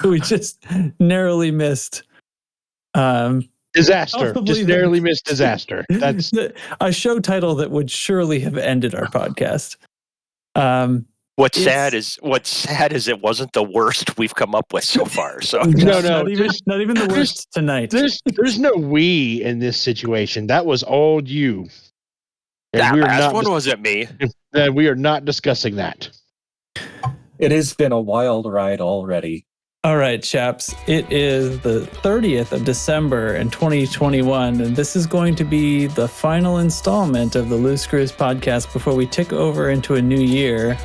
We just narrowly missed disaster. Just narrowly missed disaster. That's a show title that would surely have ended our podcast. What's sad is it wasn't the worst we've come up with so far. So not even the worst tonight. There's no we in this situation. That was all you. And that last one wasn't me. Then we are not discussing that. It has been a wild ride already. All right, chaps. It is the 30th of December in 2021, and this is going to be the final installment of the Loose Screws podcast before we tick over into a new year.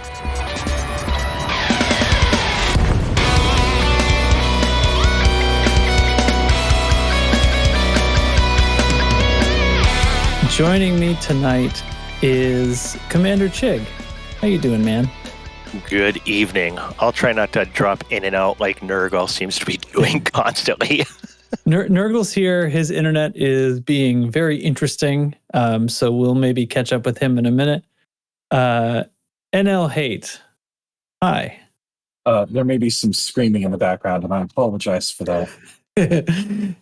Joining me tonight is Commander Chig. How you doing, man? Good evening. I'll try not to drop in and out like Nurgle seems to be doing constantly. Nurgle's here. His internet is being very interesting, so we'll maybe catch up with him in a minute. NL Hate. Hi. There may be some screaming in the background, and I apologize for that.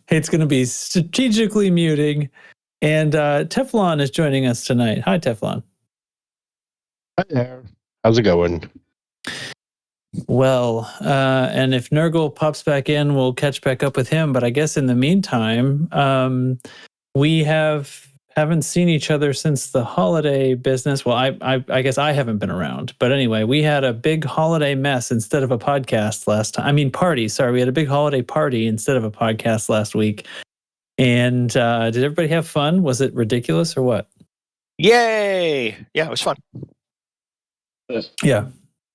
Hate's going to be strategically muting. And Teflon is joining us tonight. Hi, Teflon. Hi there. How's it going? Well, and if Nurgle pops back in, we'll catch back up with him. But I guess in the meantime, we haven't seen each other since the holiday business. Well, I guess I haven't been around. But anyway, we had a big holiday mess instead of a podcast last time. Party. Sorry, we had a big holiday party instead of a podcast last week. And did everybody have fun? Was it ridiculous or what? Yay! Yeah, it was fun. Yeah.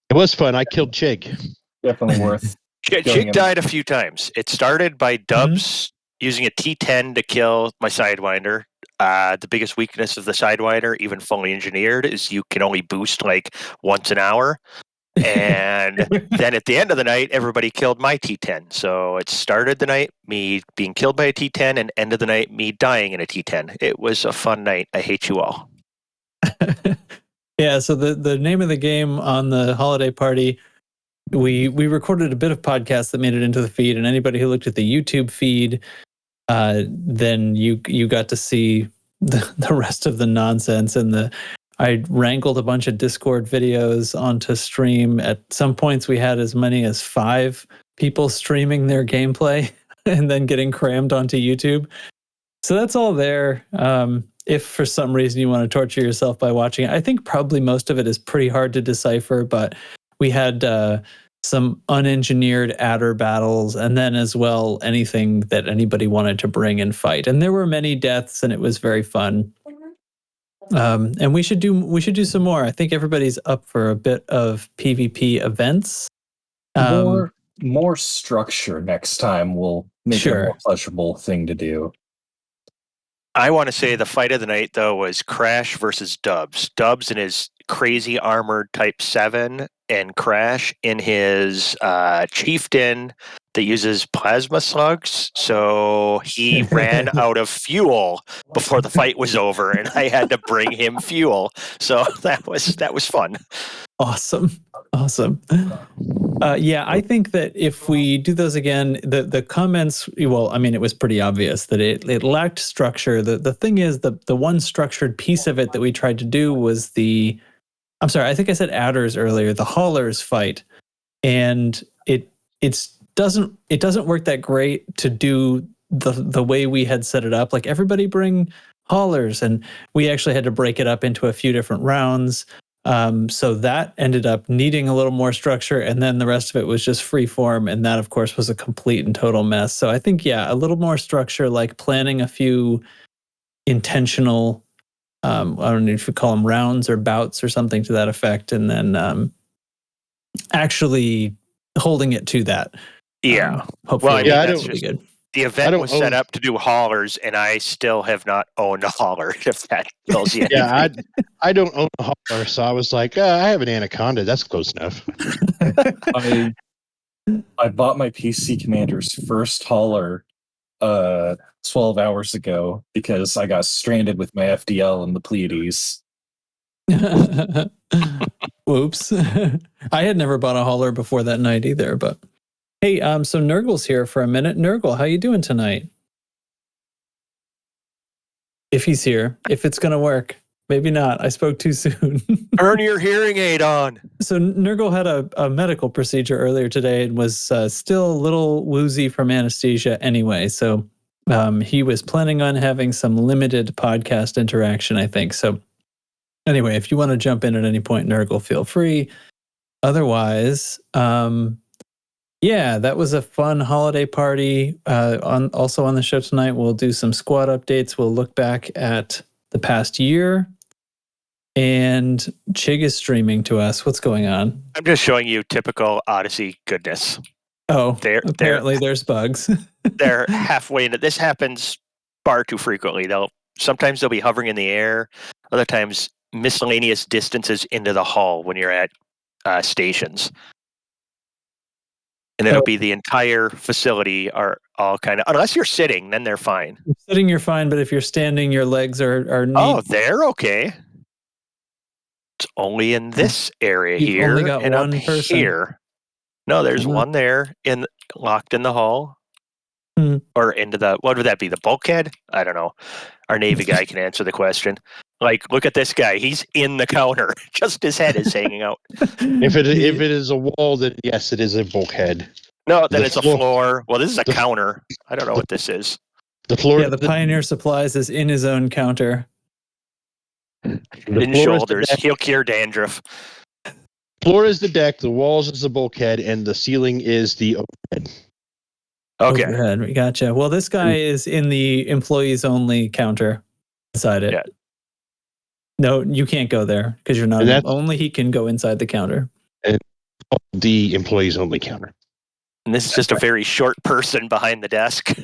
It was fun. I killed Chig. Definitely worth. Chig died a few times. It started by Dubs using a T10 to kill my Sidewinder. The biggest weakness of the Sidewinder, even fully engineered, is you can only boost like once an hour. And then at the end of the night, everybody killed my T10. So it started the night, me being killed by a T10, and end of the night, me dying in a T10. It was a fun night. I hate you all. Yeah, so the name of the game on the holiday party, we recorded a bit of podcast that made it into the feed, and anybody who looked at the YouTube feed, then you got to see the rest of the nonsense. And I wrangled a bunch of Discord videos onto stream. At some points, we had as many as 5 people streaming their gameplay and then getting crammed onto YouTube. So that's all there. If for some reason you want to torture yourself by watching it, I think probably most of it is pretty hard to decipher, but we had some unengineered adder battles, and then as well anything that anybody wanted to bring and fight. And there were many deaths, and it was very fun. And we should do some more. I think everybody's up for a bit of PvP events. More structure next time will make it a more pleasurable thing to do. I want to say the fight of the night, though, was Crash versus Dubs. Dubs in his crazy armored Type 7 and Crash in his Chieftain that uses plasma slugs. So he ran out of fuel before the fight was over, and I had to bring him fuel. So that was fun. Awesome. Yeah, I think that if we do those again, the comments, well, it was pretty obvious that it lacked structure. The thing is, the one structured piece of it that we tried to do was I'm sorry, I think I said adders earlier, the haulers fight. And it doesn't work that great to do the way we had set it up. Like, everybody bring haulers, and we actually had to break it up into a few different rounds. So that ended up needing a little more structure, and then the rest of it was just free form, and that, of course, was a complete and total mess. So I think, yeah, a little more structure, like planning a few intentional, I don't know if you call them rounds or bouts or something to that effect, and then actually holding it to that. Yeah. Hopefully that's pretty good. The event was set up to do haulers, and I still have not owned a hauler, if that tells you anything. Yeah, I don't own a hauler, so I was like, I have an Anaconda. That's close enough. I bought my PC Commander's first hauler 12 hours ago because I got stranded with my FDL in the Pleiades. Whoops. I had never bought a hauler before that night either, but Hey, so Nurgle's here for a minute. Nurgle, how you doing tonight? If he's here, if it's going to work. Maybe not. I spoke too soon. Turn your hearing aid on. So Nurgle had a medical procedure earlier today and was still a little woozy from anesthesia anyway. So he was planning on having some limited podcast interaction, I think. So anyway, if you want to jump in at any point, Nurgle, feel free. Otherwise, yeah, that was a fun holiday party. Also on the show tonight, we'll do some squad updates. We'll look back at the past year. And Chig is streaming to us. What's going on? I'm just showing you typical Odyssey goodness. Oh, apparently there's bugs. They're halfway into this. Happens far too frequently. Sometimes they'll be hovering in the air. Other times, miscellaneous distances into the hull when you're at stations. And it'll be the entire facility are all kind of, unless you're sitting, then they're fine. Sitting, you're fine, but if you're standing, your legs are Oh, they're okay. It's only in this area You've here only got and one up person. here. No, there's one there locked in the hull. Or into the, what would that be? The bulkhead? I don't know. Our Navy guy can answer the question. Like, look at this guy. He's in the counter. Just his head is hanging out. If it is a wall, then yes, it is a bulkhead. No, then it's a floor. Well, this is a counter. I don't know what this is. The floor. Yeah, the Pioneer Supplies is in his own counter. In shoulders. He'll cure dandruff. Floor is the deck, the walls is the bulkhead, and the ceiling is the overhead. Okay. Overhead. We gotcha. Well, this guy is in the employees only counter inside it. Yeah. No, you can't go there because you're not. Only he can go inside the counter. And the employees only counter. And this is just a very short person behind the desk.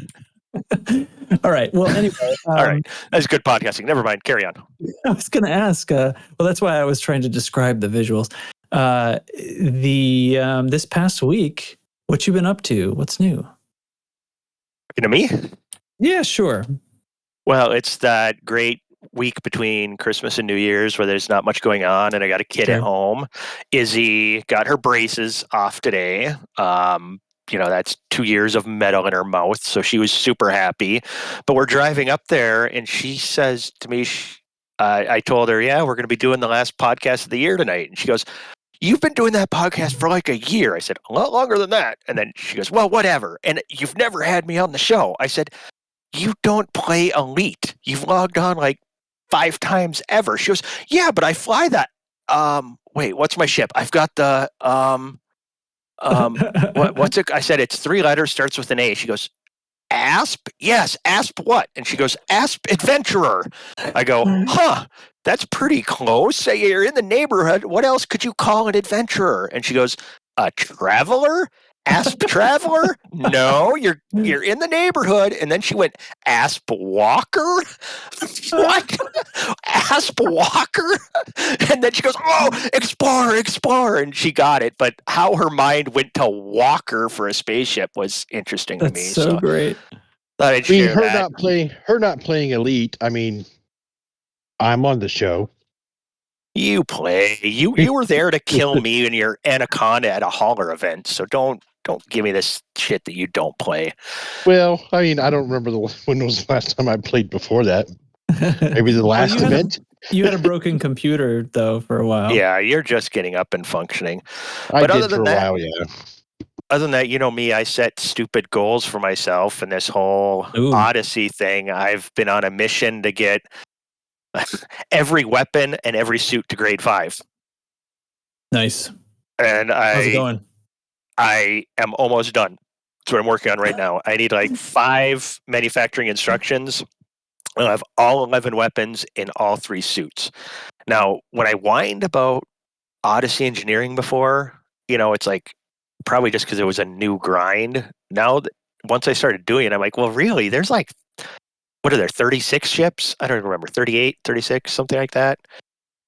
All right. Well, anyway. All right. That's good podcasting. Never mind. Carry on. I was going to ask. Well, that's why I was trying to describe the visuals. This past week, what you been up to? What's new? To me? Yeah, sure. Well, it's that great week between Christmas and New Year's where there's not much going on, and I got a kid at home. Izzy got her braces off today. That's 2 years of metal in her mouth, so she was super happy. But we're driving up there, and she says to me, I told her, yeah, we're going to be doing the last podcast of the year tonight. And she goes, you've been doing that podcast for like a year. I said, a lot longer than that. And then she goes, well, whatever. And you've never had me on the show. I said, you don't play Elite. You've logged on like 5 times ever. She goes, yeah, but I fly that. Wait, what's my ship? I've got the, what's it? I said, it's 3 letters, starts with an A. She goes, ASP? Yes, ASP what? And she goes, ASP Adventurer. I go, huh, that's pretty close. Say you're in the neighborhood. What else could you call an adventurer? And she goes, a traveler? Asp Traveler? No, you're in the neighborhood. And then she went, Asp Walker? What? Asp Walker? And then she goes, oh, Explorer. And she got it. But how her mind went to Walker for a spaceship was interesting to me. That's so great. Thought I'd share that. Her not playing Elite. I mean, I'm on the show. You play. You were there to kill me in your Anaconda at a hauler event. So don't give me this shit that you don't play. Well, I mean, I don't remember when was the last time I played before that. Maybe the last event. You had a broken computer though for a while. Yeah, you're just getting up and functioning. But I did for a while, yeah. Other than that, you know me, I set stupid goals for myself, and this whole Odyssey thing, I've been on a mission to get every weapon and every suit to grade 5. Nice. And how's it going? I am almost done. That's what I'm working on right now. I need like 5 manufacturing instructions. I'll have all 11 weapons in all 3 suits. Now, when I whined about Odyssey engineering before, it's like probably just because it was a new grind. Now, once I started doing it, I'm like, well, really? There's like, what are there, 36 ships? I don't even remember, 38, 36, something like that.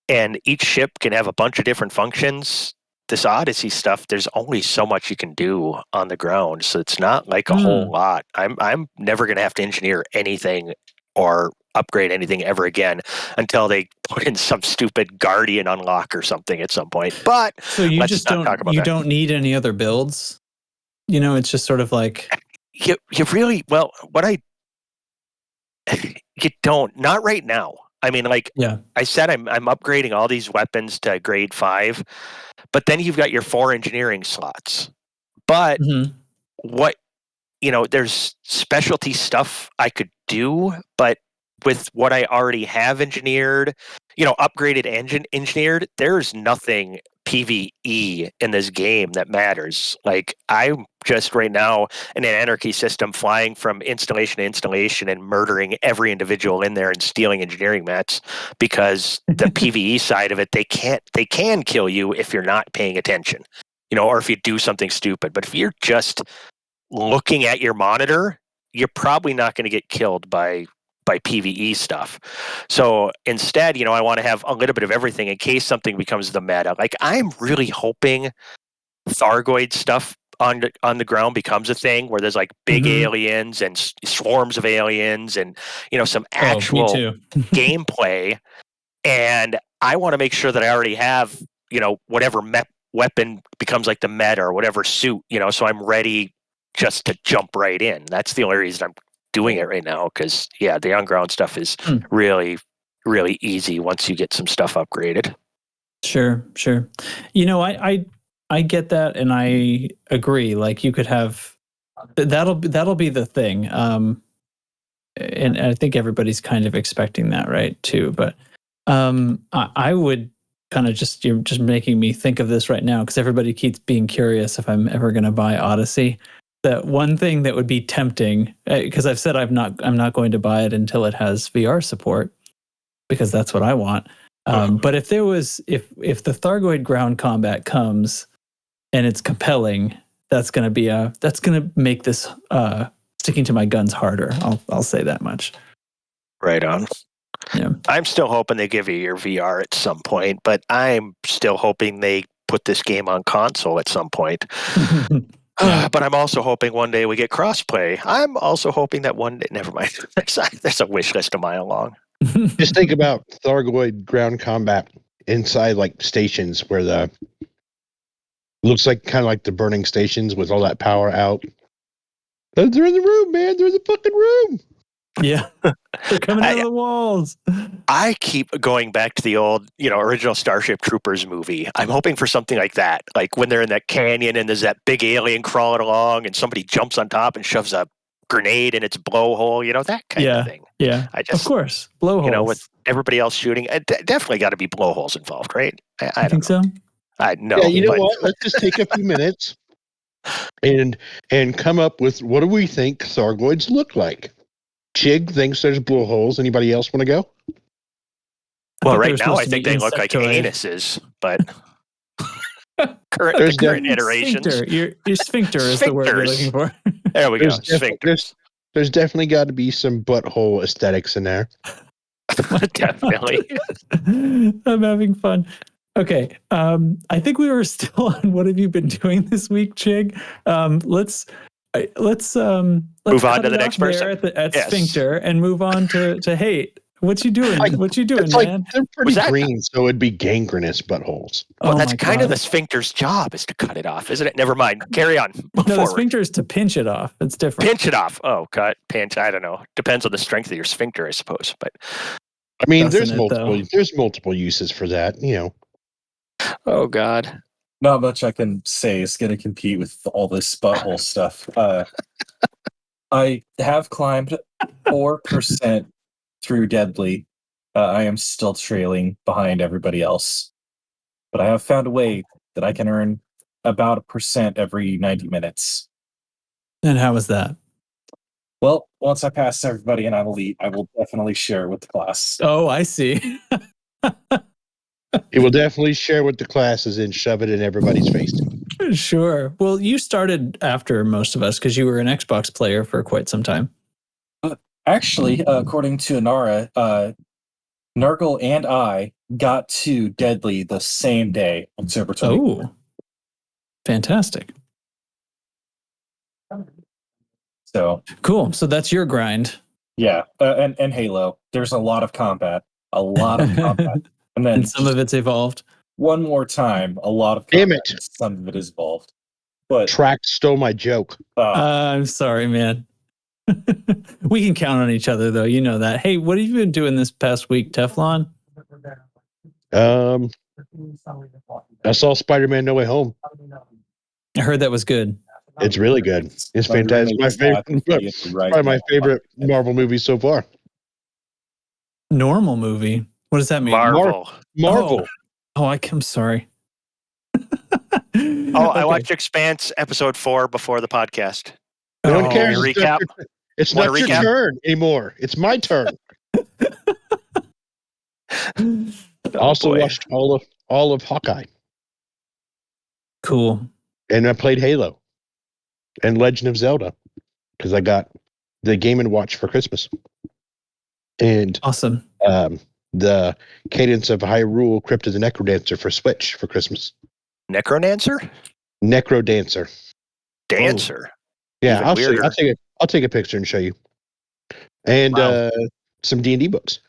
And each ship can have a bunch of different functions. This Odyssey stuff, there's only so much you can do on the ground, so it's not like a whole lot. I'm never going to have to engineer anything or upgrade anything ever again until they put in some stupid Guardian unlock or something at some point. But so you just don't need any other builds? it's just sort of like you really you don't, not right now. I mean, like I said, I'm upgrading all these weapons to grade 5, but then you've got your 4 engineering slots. But what, there's specialty stuff I could do, but with what I already have engineered, upgraded engine engineered, there's nothing PvE in this game that matters. Like, I'm just right now in an anarchy system flying from installation to installation and murdering every individual in there and stealing engineering mats, because the PvE side of it, they can kill you if you're not paying attention, or if you do something stupid. But if you're just looking at your monitor, you're probably not going to get killed by PvE stuff. So instead, I want to have a little bit of everything in case something becomes the meta. Like, I'm really hoping Thargoid stuff on the ground becomes a thing where there's like big aliens and swarms of aliens and some actual gameplay. And I want to make sure that I already have whatever weapon becomes like the meta, or whatever suit, so I'm ready just to jump right in. That's the only reason I'm doing it right now, because the on-ground stuff is really, really easy once you get some stuff upgraded. Sure. I get that, and I agree. Like, you could have that'll be the thing, and I think everybody's kind of expecting that, right? Too, but I would kind of you're just making me think of this right now, because everybody keeps being curious if I'm ever going to buy Odyssey. The one thing that would be tempting, because I've said I'm not going to buy it until it has VR support, because that's what I want. But if the Thargoid ground combat comes and it's compelling, that's going to make this sticking to my guns harder. I'll say that much. Right on. Yeah. I'm still hoping they give you your VR at some point, but I'm still hoping they put this game on console at some point. But I'm also hoping one day we get crossplay. I'm also hoping that one day, never mind. There's a wish list a mile long. Just think about Thargoid ground combat inside like stations where looks like kind of like the burning stations with all that power out. They're in the room, man. They're in the fucking room. Yeah. They're coming out of the walls. I keep going back to the old, original Starship Troopers movie. I'm hoping for something like that. Like when they're in that canyon and there's that big alien crawling along and somebody jumps on top and shoves a grenade in its blowhole, that kind of thing. Yeah. Of course. Blowholes. With everybody else shooting, definitely got to be blowholes involved, right? I think so. I know. Yeah, you know what? Let's just take a few minutes and come up with, what do we think Thargoids look like? Chig thinks there's blowholes. Anybody else want to go? Well, right now I think they look like anuses, but current iterations. Sphincter. Your sphincter is the word you're looking for. There we go. Sphincters. There's definitely got to be some butthole aesthetics in there. Definitely. I'm having fun. Okay. I think we were still on what have you been doing this week, Chig? Let's move on to the next person at Sphincter and move on to hate. What you doing? What you doing, man? They're pretty green, so it'd be gangrenous buttholes. Well, that's kind of the sphincter's job, is to cut it off, isn't it? Never mind. Carry on. No, the sphincter is to pinch it off. It's different. Pinch it off. Oh, cut, pinch. I don't know. Depends on the strength of your sphincter, I suppose. But I mean, there's multiple uses for that. Oh God. Not much I can say is going to compete with all this butthole stuff. I have climbed 4% through Deadly. I am still trailing behind everybody else. But I have found a way that I can earn about 1% every 90 minutes. And how is that? Well, once I pass everybody and I'm elite, I will definitely share with the class. Oh, I see. It will definitely share with the classes and shove it in everybody's face. Sure. Well, you started after most of us because you were an Xbox player for quite some time. Actually, according to Inara, Nurgle and I got to Deadly the same day, October 20th. Oh, fantastic. So cool. So that's your grind. Yeah, and Halo. There's a lot of combat. A lot of combat. And then some of it's evolved. One more time, a lot of combat. Damn it. Some of it is evolved. But Track stole my joke. I'm sorry, man. We can count on each other, though. You know that. Hey, what have you been doing this past week, Teflon? I saw Spider-Man: No Way Home. I heard that was good. It's really good. It's fantastic. My favorite, probably my favorite Marvel movie so far. Normal movie. What does that mean? Marvel. Marvel. Oh, I'm sorry. Oh, I watched Expanse episode 4 before the podcast. No one cares. Want me to recap? It's Want not to your recap? turn anymore. It's my turn. I also watched all of Hawkeye, Cool. and I played Halo and Legend of Zelda because I got the Game & Watch for Christmas, and Awesome. the Cadence of Hyrule Crypt of the Necrodancer for Switch for Christmas. Necrodancer? Necrodancer. Dancer. Yeah, Even I'll show you. weirder. I'll take a picture and show you. And Wow. some D&D books.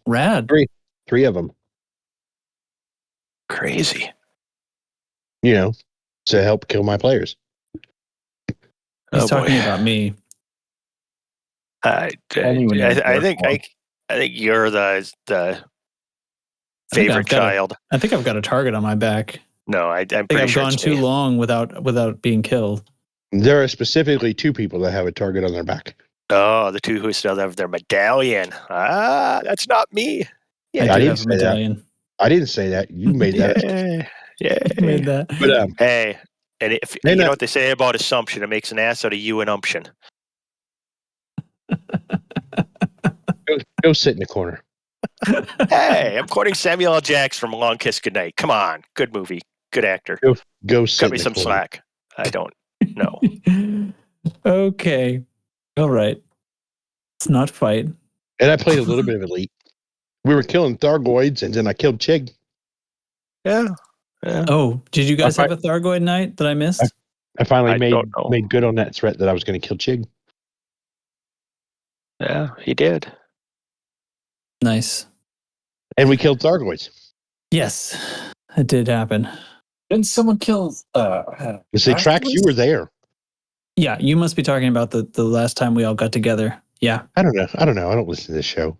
Rad. Three of them. Crazy. You know, to help kill my players. He's Oh, talking boy. about me. I think you're the favorite child. I think I've got a target on my back. No, I'm I think pretty I've sure gone it's too me. long without being killed. There are specifically 2 people that have a target on their back. Oh, the 2 who still have their medallion. Ah, that's not me. I I do didn't have a say that. medallion. I didn't say that. You made that. Yeah. I made that. But Hey, and if Hey, you now- know what they say about assumption, it makes an ass out of you and umption. go sit in the corner. Hey, I'm quoting Samuel L. Jackson from A Long Kiss Goodnight. Come on, good movie, good actor. Go sit Cut in me the some corner. slack. I don't know. Okay. All right. Let's not fight. And I played a little bit of Elite. We were killing Thargoids, and then I killed Chig. Yeah. Oh, did you guys have a Thargoid night that I missed? I finally I don't know. made good on that threat that I was going to kill Chig. Yeah, he did. Nice. And we killed Thargoids. Yes, it did happen. Didn't someone kill? You see, Trax, you were there. Yeah, you must be talking about the last time we all got together. Yeah. I don't know. I don't listen to this show.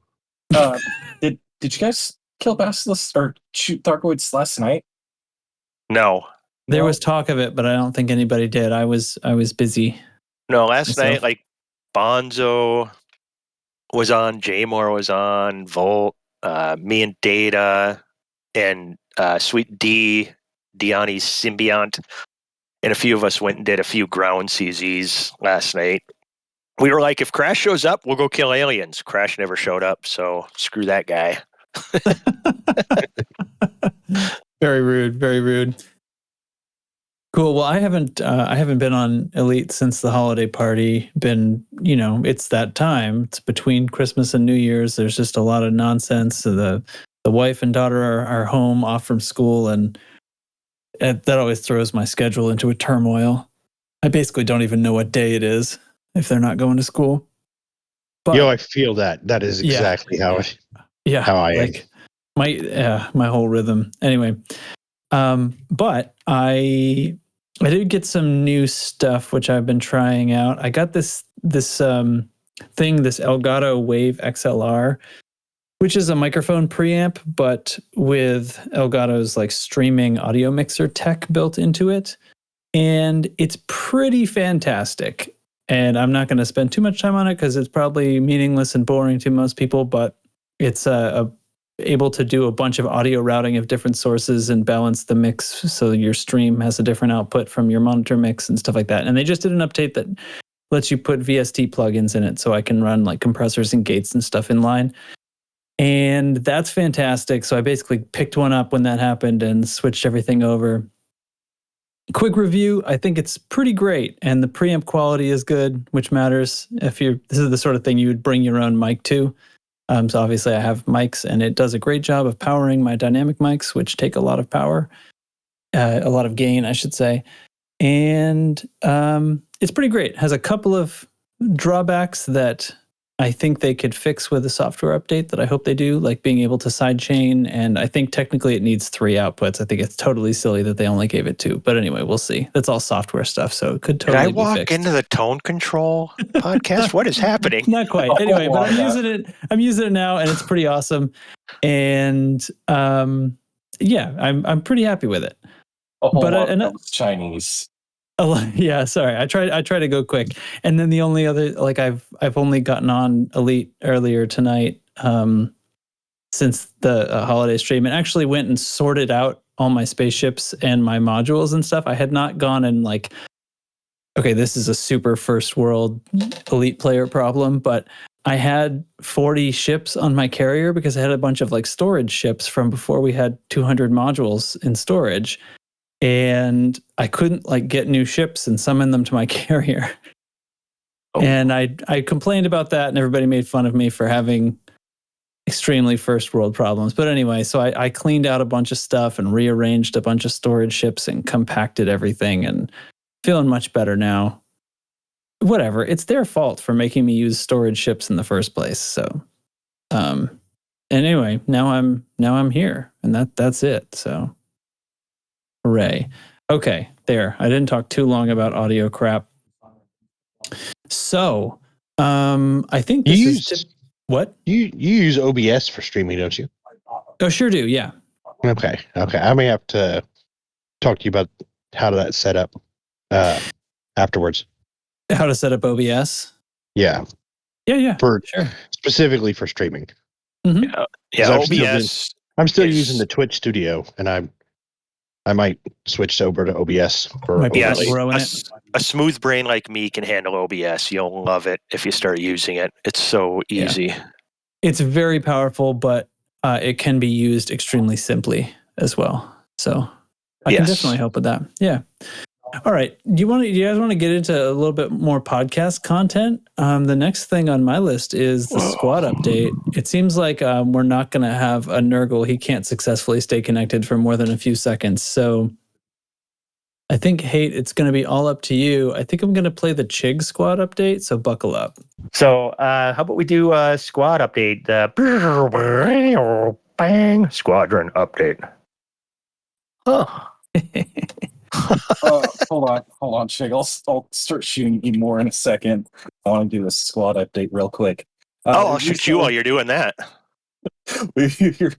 Did you guys kill Basilisk or shoot Thargoids last night? No. There was talk of it, but I don't think anybody did. I was busy. No, last Myself. night, like Bonzo was on, Jaymore was on, Volt, me and Data, and Sweet D, Diani's Symbiont, and a few of us went and did a few ground CZs last night. We were like, if Crash shows up, we'll go kill aliens. Crash never showed up, so screw that guy. Very rude. Very rude. Cool. Well, I haven't been on Elite since the holiday party. It's that time. It's between Christmas and New Year's. There's just a lot of nonsense. So the wife and daughter are home, off from school, and that always throws my schedule into a turmoil. I basically don't even know what day it is if they're not going to school. But I feel that. That is exactly how I am. My whole rhythm. Anyway, but I did get some new stuff which I've been trying out. I got this thing, this Elgato Wave XLR, which is a microphone preamp, but with Elgato's like streaming audio mixer tech built into it. And it's pretty fantastic. And I'm not going to spend too much time on it because it's probably meaningless and boring to most people, but it's able to do a bunch of audio routing of different sources and balance the mix so your stream has a different output from your monitor mix and stuff like that. And they just did an update that lets you put VST plugins in it so I can run like compressors and gates and stuff in line. And that's fantastic. So I basically picked one up when that happened and switched everything over. Quick review, I think it's pretty great, and the preamp quality is good, which matters. This is the sort of thing you would bring your own mic to. So obviously I have mics, and it does a great job of powering my dynamic mics, which take a lot of power, a lot of gain, I should say. And it's pretty great. It has a couple of drawbacks that I think they could fix with a software update that I hope they do, like being able to sidechain. And I think technically it needs 3 outputs. I think it's totally silly that they only gave it 2. But anyway, we'll see. That's all software stuff, so it could Did totally I be walk fixed. into the tone control podcast? What is happening? Not quite. Oh, Anyway, but I'm yeah. using it. I'm using it now, and it's pretty awesome. And yeah, I'm pretty happy with it. A whole But, lot of that was Chinese. Yeah, sorry. I try to go quick. And then the only other, like I've only gotten on Elite earlier tonight since the holiday stream, and actually went and sorted out all my spaceships and my modules and stuff. I had not gone and like, okay, this is a super first world Elite player problem, but I had 40 ships on my carrier because I had a bunch of like storage ships from before we had 200 modules in storage. And I couldn't like get new ships and summon them to my carrier. Oh. And I complained about that, and everybody made fun of me for having extremely first world problems. But anyway, so I cleaned out a bunch of stuff and rearranged a bunch of storage ships and compacted everything, and feeling much better now. Whatever, it's their fault for making me use storage ships in the first place. So and anyway, now I'm here, and that's it. So hooray. Okay, there. I didn't talk too long about audio crap. So, I think this is what? You use OBS for streaming, don't you? Oh, sure do. Yeah. Okay. I may have to talk to you about how that's set up afterwards. How to set up OBS? Yeah, Yeah. for Sure. specifically for streaming. Mm-hmm. Yeah, I'm still OBS. I'm still is- using the Twitch Studio, and I might switch over to OBS for Might be Yes, overlay. growing a, it. a smooth brain like me can handle OBS. You'll love it if you start using it. It's so Yeah. easy. It's very powerful, but it can be used extremely simply as well. So I can Yes. definitely help with that. Yeah. All right. Do you guys want to get into a little bit more podcast content? The next thing on my list is the squad update. It seems like we're not going to have a Nurgle. He can't successfully stay connected for more than a few seconds. So I think, Hate, it's going to be all up to you. I think I'm going to play the Chig squad update, so buckle up. So, how about we do a squad update? Bang squadron update. Huh. Hold on, Chig. I'll start shooting you more in a second. I want to do a squad update real quick. I'll shoot you while you're doing that. We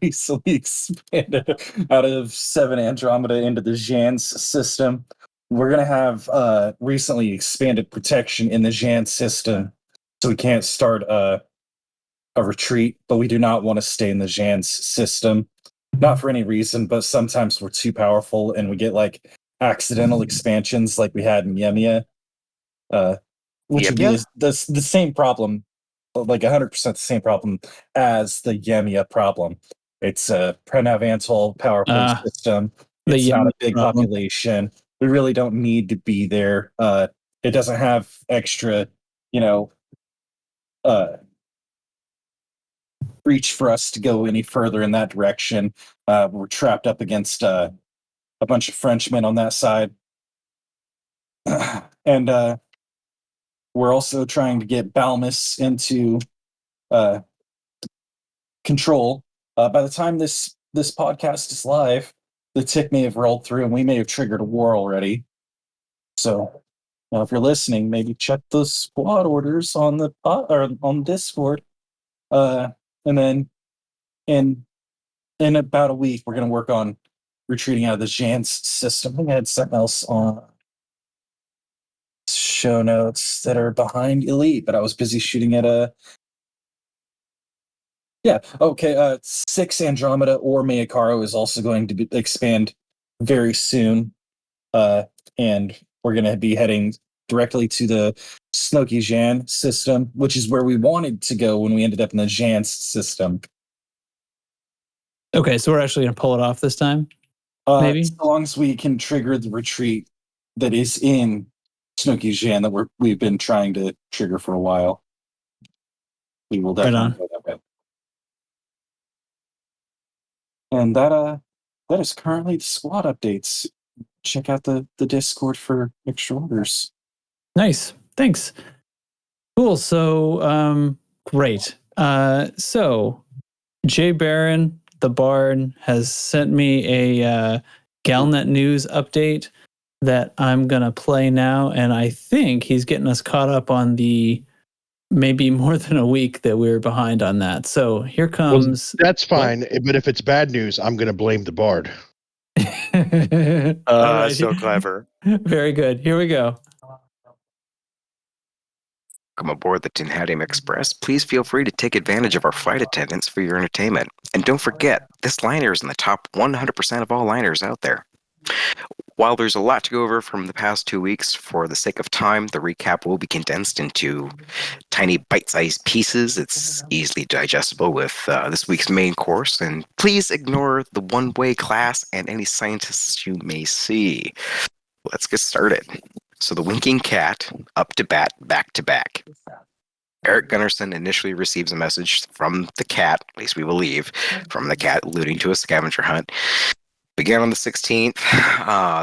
recently expanded out of 7 Andromeda into the xians system. We're going to have recently expanded protection in the xian system, so we can't start a retreat, but we do not want to stay in the xians system. Not for any reason, but sometimes we're too powerful and we get like accidental expansions like we had in Yemia, which would be the same problem, like 100% the same problem as the Yemia problem. It's a Prenav-Antol power play system. It's not a big population. We really don't need to be there. It doesn't have extra, reach for us to go any further in that direction. We're trapped up against a bunch of Frenchmen on that side. And we're also trying to get Balmus into control. By the time this podcast is live, the tick may have rolled through and we may have triggered a war already. So if you're listening, maybe check those squad orders on the or on Discord. And then in about a week, we're going to work on retreating out of the xians system. I think I had something else on show notes that are behind Elite, but I was busy shooting at a... Yeah, okay, 6 Andromeda or Mayakaro is also going to expand very soon. And we're going to be heading directly to the snoqui xian system, which is where we wanted to go when we ended up in the xians system. Okay, so we're actually going to pull it off this time? Maybe? As long as we can trigger the retreat that is in snoqui xian that we've been trying to trigger for a while. We will definitely go that way. And that is currently the squad updates. Check out the Discord for extra orders. Nice. Thanks. Cool. So Great. So Jay Barron, the Bard, has sent me a Galnet news update that I'm going to play now. And I think he's getting us caught up on the maybe more than a week that we were behind on that. So here comes. That's fine, but if it's bad news, I'm going to blame the Bard. All right. So clever. Very good. Here we go. Welcome aboard the Tinhadium Express. Please feel free to take advantage of our flight attendants for your entertainment. And don't forget, this liner is in the top 100% of all liners out there. While there's a lot to go over from the past 2 weeks, for the sake of time, the recap will be condensed into tiny bite-sized pieces. It's easily digestible with this week's main course, and please ignore the one-way class and any scientists you may see. Let's get started. So the winking cat, up to bat, back to back. Eric Gunnarsson initially receives a message from the cat, at least we believe, from the cat alluding to a scavenger hunt. Began on the 16th.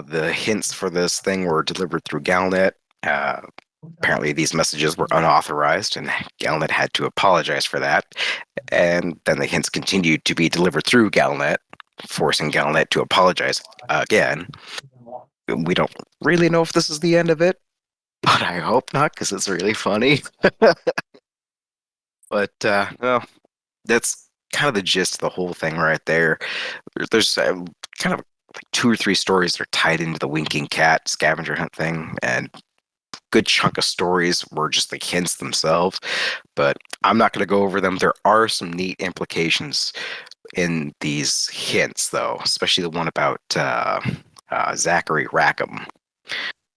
The hints for this thing were delivered through Galnet. Apparently these messages were unauthorized, and Galnet had to apologize for that. And then the hints continued to be delivered through Galnet, forcing Galnet to apologize again. We don't really know if this is the end of it, but I hope not, because it's really funny. But, well, that's kind of the gist of the whole thing right there. There's kind of like 2 or 3 stories that are tied into the winking cat scavenger hunt thing, and a good chunk of stories were just the hints themselves, but I'm not going to go over them. There are some neat implications in these hints, though, especially the one about Zachary Rackham.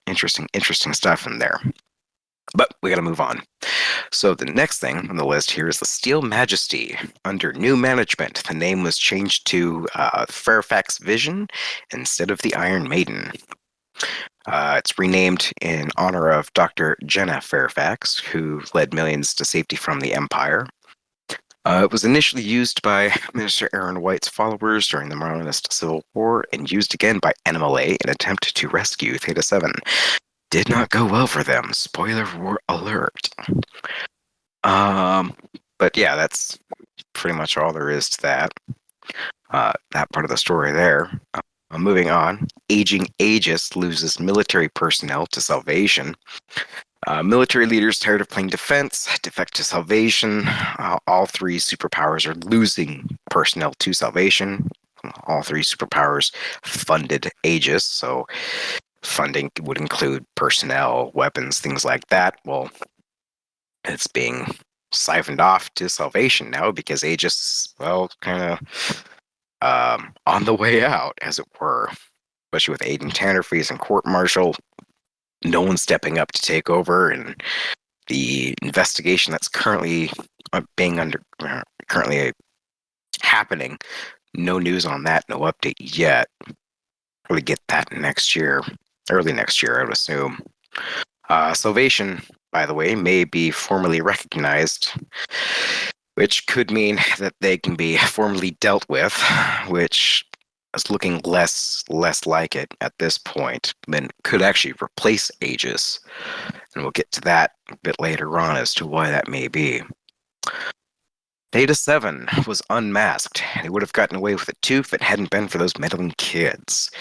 Interesting stuff in there. But we got to move on. So the next thing on the list here is the Steel Majesty. Under new management, the name was changed to Fairfax Vision instead of the Iron Maiden. It's renamed in honor of Dr. Jenna Fairfax, who led millions to safety from the Empire. It was initially used by Minister Aaron White's followers during the Marlinist Civil War and used again by NMLA in an attempt to rescue Theta 7. Did not go well for them. Spoiler alert. But yeah, that's pretty much all there is to that. That part of the story there. Moving on. Aging Aegis loses military personnel to Salvation. Military leaders tired of playing defense, defect to Salvation. All 3 superpowers are losing personnel to Salvation. All 3 superpowers funded Aegis, so funding would include personnel, weapons, things like that. Well, it's being siphoned off to Salvation now because Aegis, well, kind of on the way out, as it were. Especially with Aiden Tannerfees and court-martial, no one's stepping up to take over, and the investigation that's currently happening. No news on that, no update yet. We'll get that next year, early next year, I would assume. Salvation, by the way, may be formally recognized, which could mean that they can be formally dealt with, which is looking less like it at this point, and could actually replace Aegis. And we'll get to that a bit later on as to why that may be. Theta 7 was unmasked, and he would have gotten away with it too if it hadn't been for those meddling kids.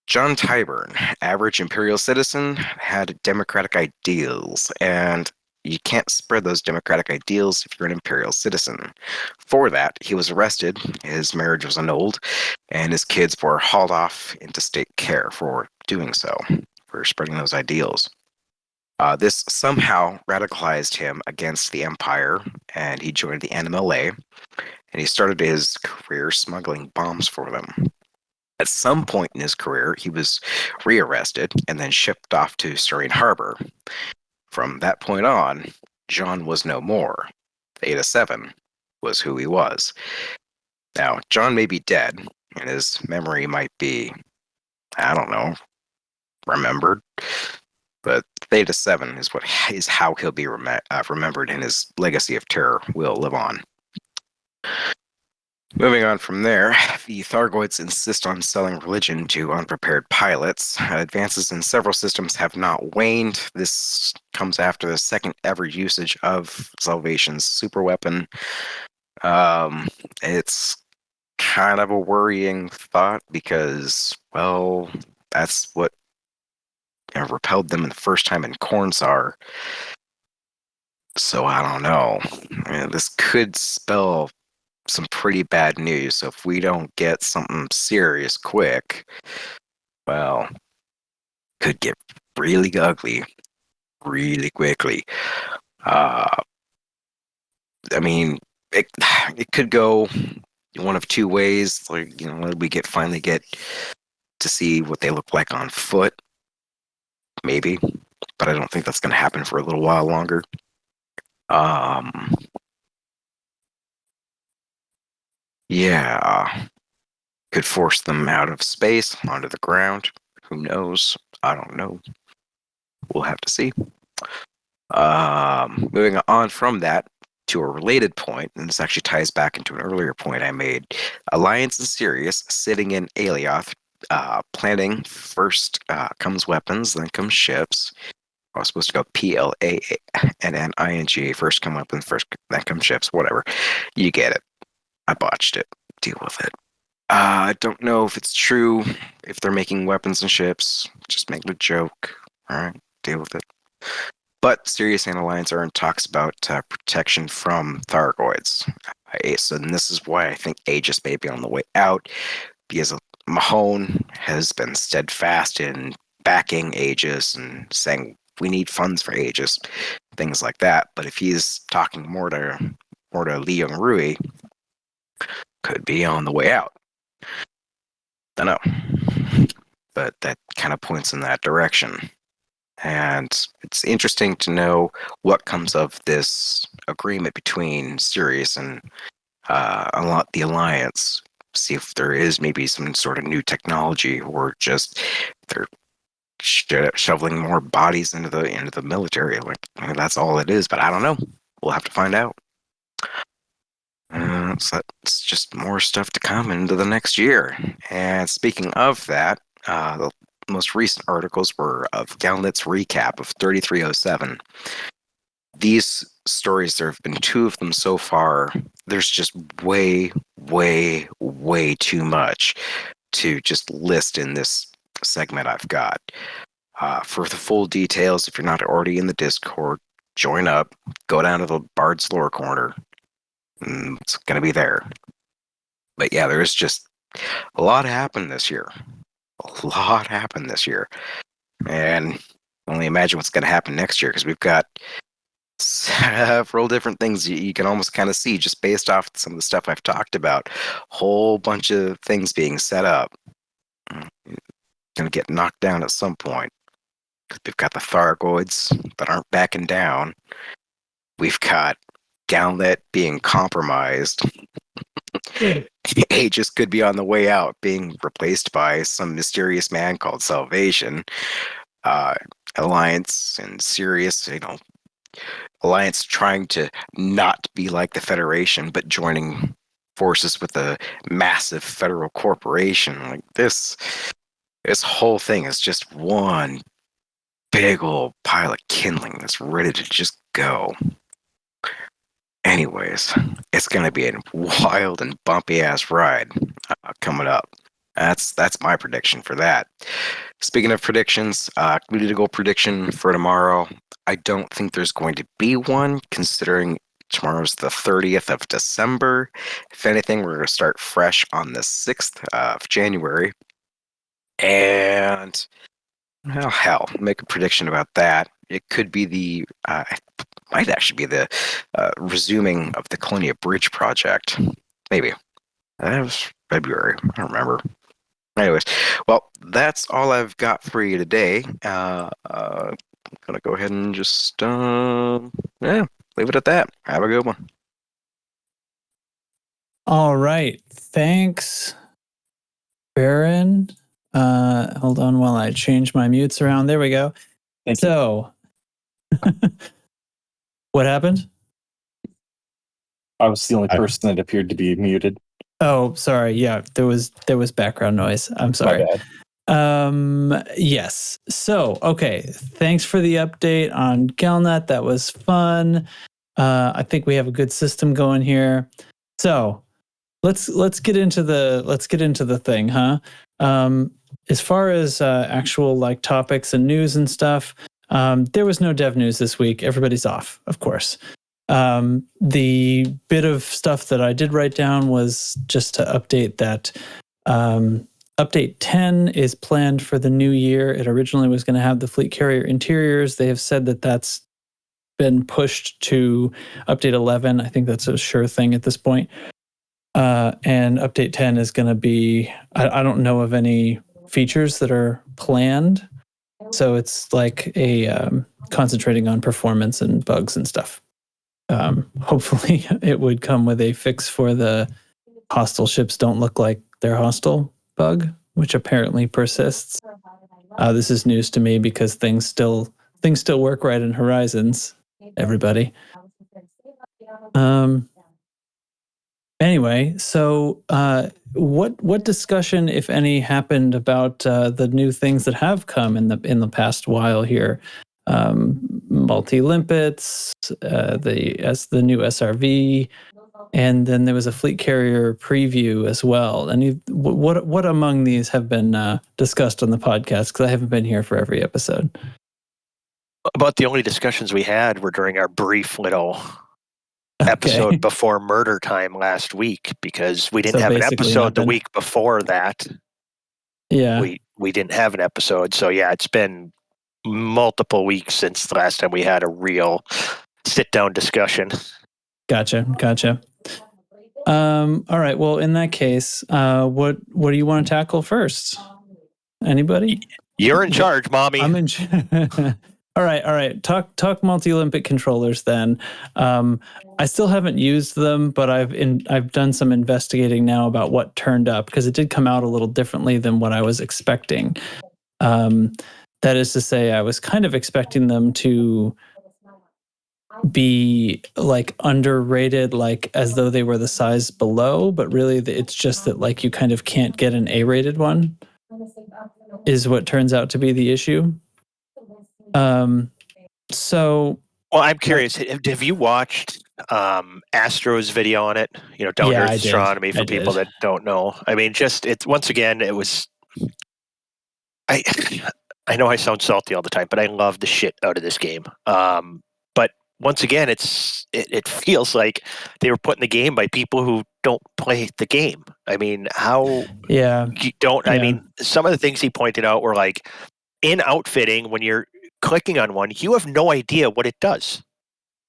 John Tyburn, average Imperial citizen, had democratic ideals, and you can't spread those democratic ideals if you're an Imperial citizen. For that, he was arrested, his marriage was annulled, and his kids were hauled off into state care for doing so, for spreading those ideals. This somehow radicalized him against the Empire, and he joined the NMLA, and he started his career smuggling bombs for them. At some point in his career, he was rearrested and then shipped off to Syrian Harbor. From that point on, John was no more. Theta 7 was who he was. Now, John may be dead, and his memory might be, I don't know, remembered, but Theta 7 is how he'll be remembered, and his legacy of terror will live on. Moving on from there, the Thargoids insist on selling religion to unprepared pilots. Advances in several systems have not waned. This comes after the second ever usage of Salvation's superweapon. It's kind of a worrying thought because, well, that's what repelled them the first time in Cornsar. So I don't know. This could spell some pretty bad news. So if we don't get something serious quick, well, could get really ugly really quickly. I mean, it could go one of two ways. Like, when we finally get to see what they look like on foot, maybe, but I don't think that's going to happen for a little while longer. Yeah, could force them out of space onto the ground. Who knows? I don't know. We'll have to see. Moving on from that to a related point, and this actually ties back into an earlier point I made. Alliance and Sirius sitting in Alioth, planning. First comes weapons, then comes ships. I was supposed to go PLANNING. First come weapons, then come ships. Whatever. You get it. I botched it. Deal with it. I don't know if it's true, if they're making weapons and ships. Just making a joke. All right, deal with it. But Sirius and Alliance are in talks about protection from Thargoids. So this is why I think Aegis may be on the way out, because Mahone has been steadfast in backing Aegis and saying we need funds for Aegis, things like that. But if he's talking more to Li Yong-rui, could be on the way out. I know, but that kind of points in that direction. And it's interesting to know what comes of this agreement between Sirius and the Alliance. See if there is maybe some sort of new technology, or just they're shoveling more bodies into the military. Like, that's all it is. But I don't know. We'll have to find out. So that's just more stuff to come into the next year. And speaking of that, the most recent articles were of Galnet's recap of 3307. These stories, there have been two of them so far. There's just way, way, way too much to just list in this segment I've got. For the full details, if you're not already in the Discord, join up, go down to the Bard's Lore Corner. It's going to be there. But yeah, there's just a lot happened this year. A lot happened this year. And only imagine what's going to happen next year, because we've got several different things you can almost kind of see just based off some of the stuff I've talked about. Whole bunch of things being set up. Going to get knocked down at some point. We've got the Thargoids that aren't backing down. We've got Galnet being compromised. Aegis could be on the way out, being replaced by some mysterious man called Salvation. Alliance and Sirius, Alliance trying to not be like the Federation, but joining forces with a massive federal corporation. Like this whole thing is just one big old pile of kindling that's ready to just go. Anyways, it's going to be a wild and bumpy ass ride coming up. That's my prediction for that. Speaking of predictions, we did a goal prediction for tomorrow. I don't think there's going to be one, considering tomorrow's the 30th of December. If anything, we're going to start fresh on the 6th of January. And, well, hell, make a prediction about that. It could be might actually be the resuming of the Colonia Bridge project. Maybe. That was February. I don't remember. Anyways, well, that's all I've got for you today. I'm going to go ahead and just, leave it at that. Have a good one. All right. Thanks, Baron. Hold on while I change my mutes around. There we go. Thank you. So, what happened? I was the only person that appeared to be muted. Oh, sorry. Yeah, there was background noise. I'm sorry. My bad. Yes. So, okay. Thanks for the update on Galnet. That was fun. I think we have a good system going here. So, let's get into the thing, huh? As far as actual like topics and news and stuff, there was no dev news this week. Everybody's off, of course. The bit of stuff that I did write down was just to update that update 10 is planned for the new year. It originally was going to have the fleet carrier interiors. They have said that that's been pushed to update 11. I think that's a sure thing at this point. And update 10 is going to be, I don't know of any features that are planned. So it's like a concentrating on performance and bugs and stuff. Hopefully it would come with a fix for the hostile ships don't look like they're hostile bug, which apparently persists. This is news to me because things still work right in Horizons, everybody. Anyway, so what discussion, if any, happened about the new things that have come in the past while here? Multi-limpets, the new SRV, and then there was a fleet carrier preview as well. And what among these have been discussed on the podcast? Because I haven't been here for every episode. About the only discussions we had were during our brief little episode before murder time last week, because we didn't have an episode the week before that. Yeah, we didn't have an episode, so yeah, it's been multiple weeks since the last time we had a real sit-down discussion. Gotcha. All right. Well, in that case, what do you want to tackle first? Anybody? You're in charge, mommy. I'm in charge. All right. Talk multi-limpet controllers then. I still haven't used them, but I've done some investigating now about what turned up, because it did come out a little differently than what I was expecting. That is to say, I was kind of expecting them to be like underrated, like as though they were the size below, but really it's just that like you kind of can't get an A-rated one is what turns out to be the issue. So, well, I'm curious. Have you watched Astro's video on it? Down Earth astronomy for people that don't know. I mean, once again, it was. I know I sound salty all the time, but I love the shit out of this game. But once again, it feels like they were put in the game by people who don't play the game. I mean, how? Yeah. You don't. Yeah. I mean, some of the things he pointed out were like, in outfitting, when you're clicking on one, you have no idea what it does.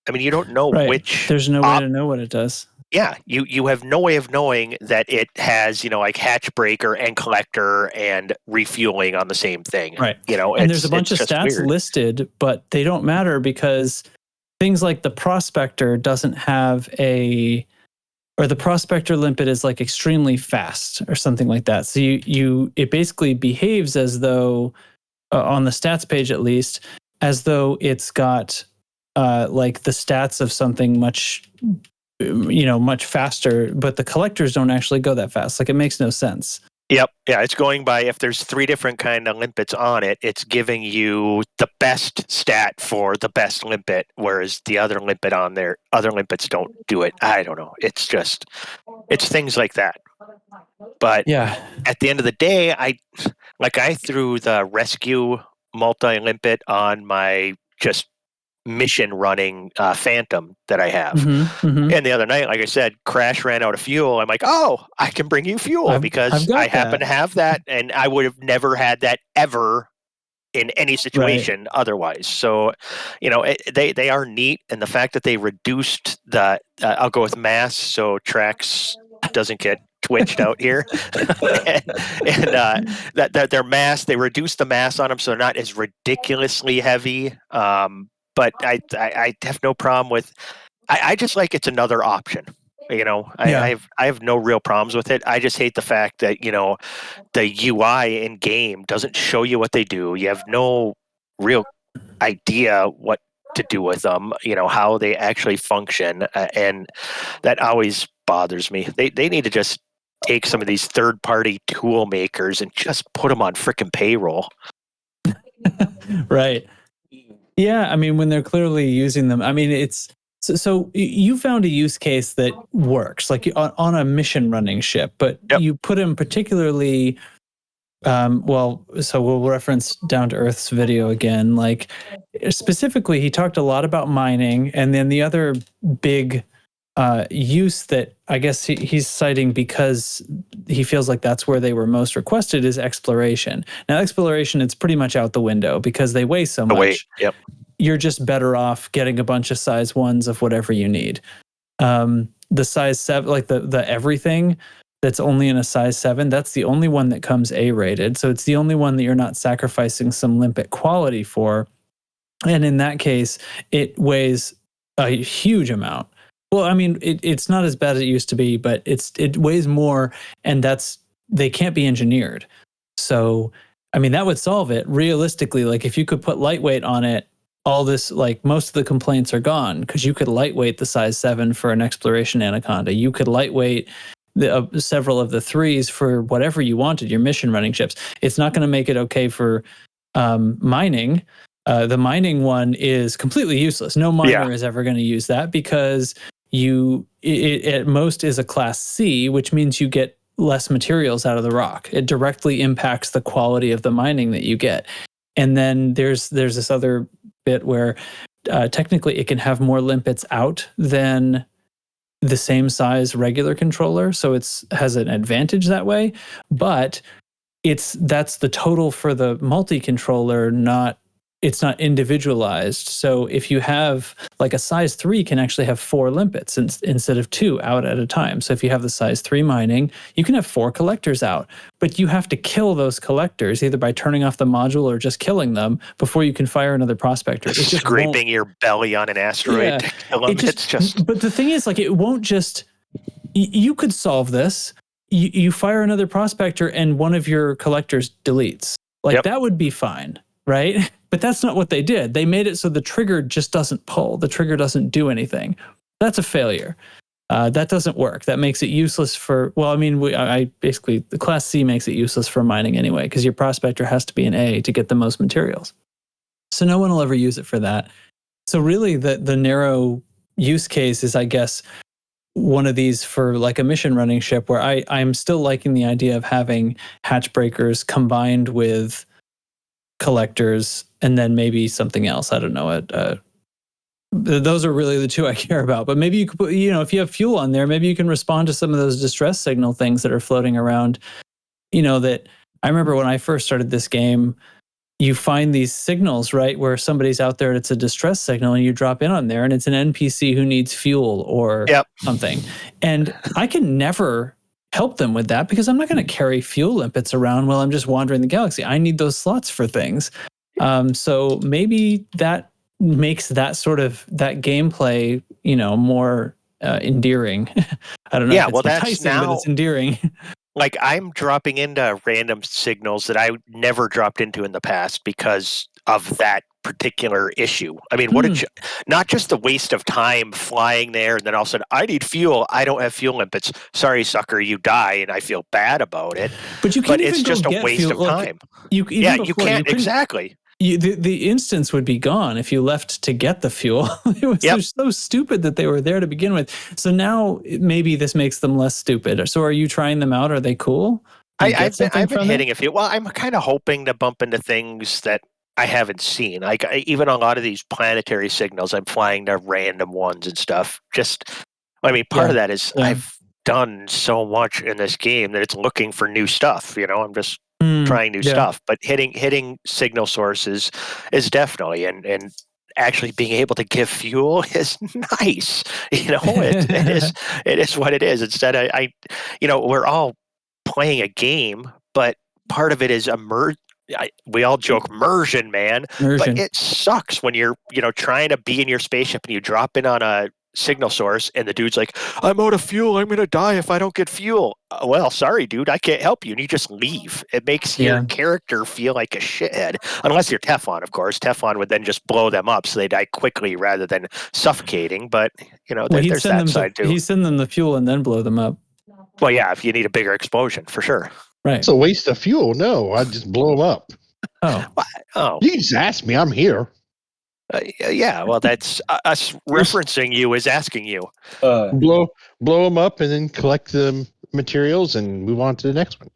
I mean, you don't know which. There's no way to know what it does. Yeah, you have no way of knowing that it has, like hatch breaker and collector and refueling on the same thing. Right. And there's a bunch of stats listed, but they don't matter because things like the prospector doesn't have or the prospector limpet is like extremely fast or something like that. So it basically behaves as though, on the stats page at least, as though it's got like the stats of something much faster, but the collectors don't actually go that fast. Like, it makes no sense. Yep. Yeah, it's going by, if there's 3 different kind of limpets on it, it's giving you the best stat for the best limpet, whereas the other limpet on there, other limpets don't do it. I don't know. It's things like that. But yeah, at the end of the day, I threw the rescue multi-limpet on my just mission running Phantom that I have. And the other night, like I said, Crash ran out of fuel. I'm like, oh, I can bring you fuel because I happen to have that, and I would have never had that ever in any situation otherwise. So, they are neat, and the fact that they reduced the I'll go with mass, so Trax doesn't get twitched out here, and that their mass, they reduced the mass on them, so they're not as ridiculously heavy. But I have no problem with. I just like it's another option. I have no real problems with it. I just hate the fact that the UI in game doesn't show you what they do. You have no real idea what to do with them. How they actually function, and that always bothers me. They need to just take some of these third-party tool makers and just put them on frickin' payroll. Right. Yeah, I mean, when they're clearly using them, I mean, it's so you found a use case that works, like on a mission running ship, but Yep. you put him particularly. So we'll reference Down to Earth's video again. Like specifically, he talked a lot about mining, and then the other big use that I guess he's citing because he feels like that's where they were most requested is exploration. Now, exploration, it's pretty much out the window because they weigh so much. Yep. You're just better off getting a bunch of size 1s of whatever you need. The size 7, like the everything that's only in a size 7, that's the only one that comes A-rated. So it's the only one that you're not sacrificing some limpet quality for. And in that case, it weighs a huge amount. Well, I mean, it's not as bad as it used to be, but it weighs more, and they can't be engineered. So, I mean, that would solve it realistically. Like if you could put lightweight on it, all this, like most of the complaints are gone because you could lightweight the size 7 for an exploration anaconda. You could lightweight several of the 3s for whatever you wanted, your mission running ships. It's not going to make it okay for mining. The mining one is completely useless. No miner is ever going to use that because it at most is a class C, which means you get less materials out of the rock. It directly impacts the quality of the mining that you get. And then there's this other bit where technically it can have more limpets out than the same size regular controller, so has an advantage that way, but that's the total for the multi-controller, it's not individualized. So if you have like a size 3 can actually have 4 limpets instead of 2 out at a time. So if you have the size 3 mining, you can have 4 collectors out, but you have to kill those collectors either by turning off the module or just killing them before you can fire another prospector. It's just scraping your belly on an asteroid to kill them. It's just. But the thing is, like, it won't just. You could solve this. You fire another prospector and one of your collectors deletes. Like that would be fine, right? But that's not what they did. They made it so the trigger just doesn't pull. The trigger doesn't do anything. That's a failure. That doesn't work. That makes it useless for, well, I mean, the Class C makes it useless for mining anyway, because your prospector has to be an A to get the most materials. So no one will ever use it for that. So really the narrow use case is, I guess, one of these for like a mission running ship where I'm still liking the idea of having hatch breakers combined with collectors and then maybe something else. I don't know. Those are really the 2 I care about. But maybe you could put, if you have fuel on there, maybe you can respond to some of those distress signal things that are floating around. That I remember when I first started this game, you find these signals, right, where somebody's out there and it's a distress signal and you drop in on there and it's an NPC who needs fuel or something. And I can never help them with that because I'm not going to carry fuel limpets around while I'm just wandering the galaxy. I need those slots for things. So maybe that makes that sort of that gameplay, more endearing. I don't know. Yeah, if it's well, that's enticing, now, but it's endearing. Like I'm dropping into random signals that I never dropped into in the past because of that particular issue. I mean, not just the waste of time flying there and then all of a sudden I need fuel. I don't have fuel limpets. Sorry, sucker, you die, and I feel bad about it. But you can't it's even just go a waste fuel. of time. You can't exactly. The instance would be gone if you left to get the fuel. It was so stupid that they were there to begin with. So now maybe this makes them less stupid. So are you trying them out? Are they cool? I've been hitting a few. Well, I'm kind of hoping to bump into things that I haven't seen. Like even a lot of these planetary signals, I'm flying to random ones and stuff. Part of that is I've done so much in this game that it's looking for new stuff. I'm just trying new stuff, but hitting signal sources is definitely and actually being able to give fuel is nice. It is what it is. Instead, we're all playing a game, but part of it is we all joke immersion, man. But it sucks when you're trying to be in your spaceship and you drop in on a signal source and the dude's like, I'm out of fuel, I'm gonna die if I don't get fuel. Well, sorry dude, I can't help you, and you just leave. It makes your character feel like a shithead, unless you're Teflon, of course. Teflon would then just blow them up so they die quickly rather than suffocating, but there's that side too. He'd send them the fuel and then blow them up. Well, yeah, if you need a bigger explosion, for sure. Right. It's a waste of fuel. No, I just blow them up. Oh, Oh, You can just ask me. I'm here. yeah. Well, that's us referencing you is asking you. Blow them up and then collect the materials and move on to the next one.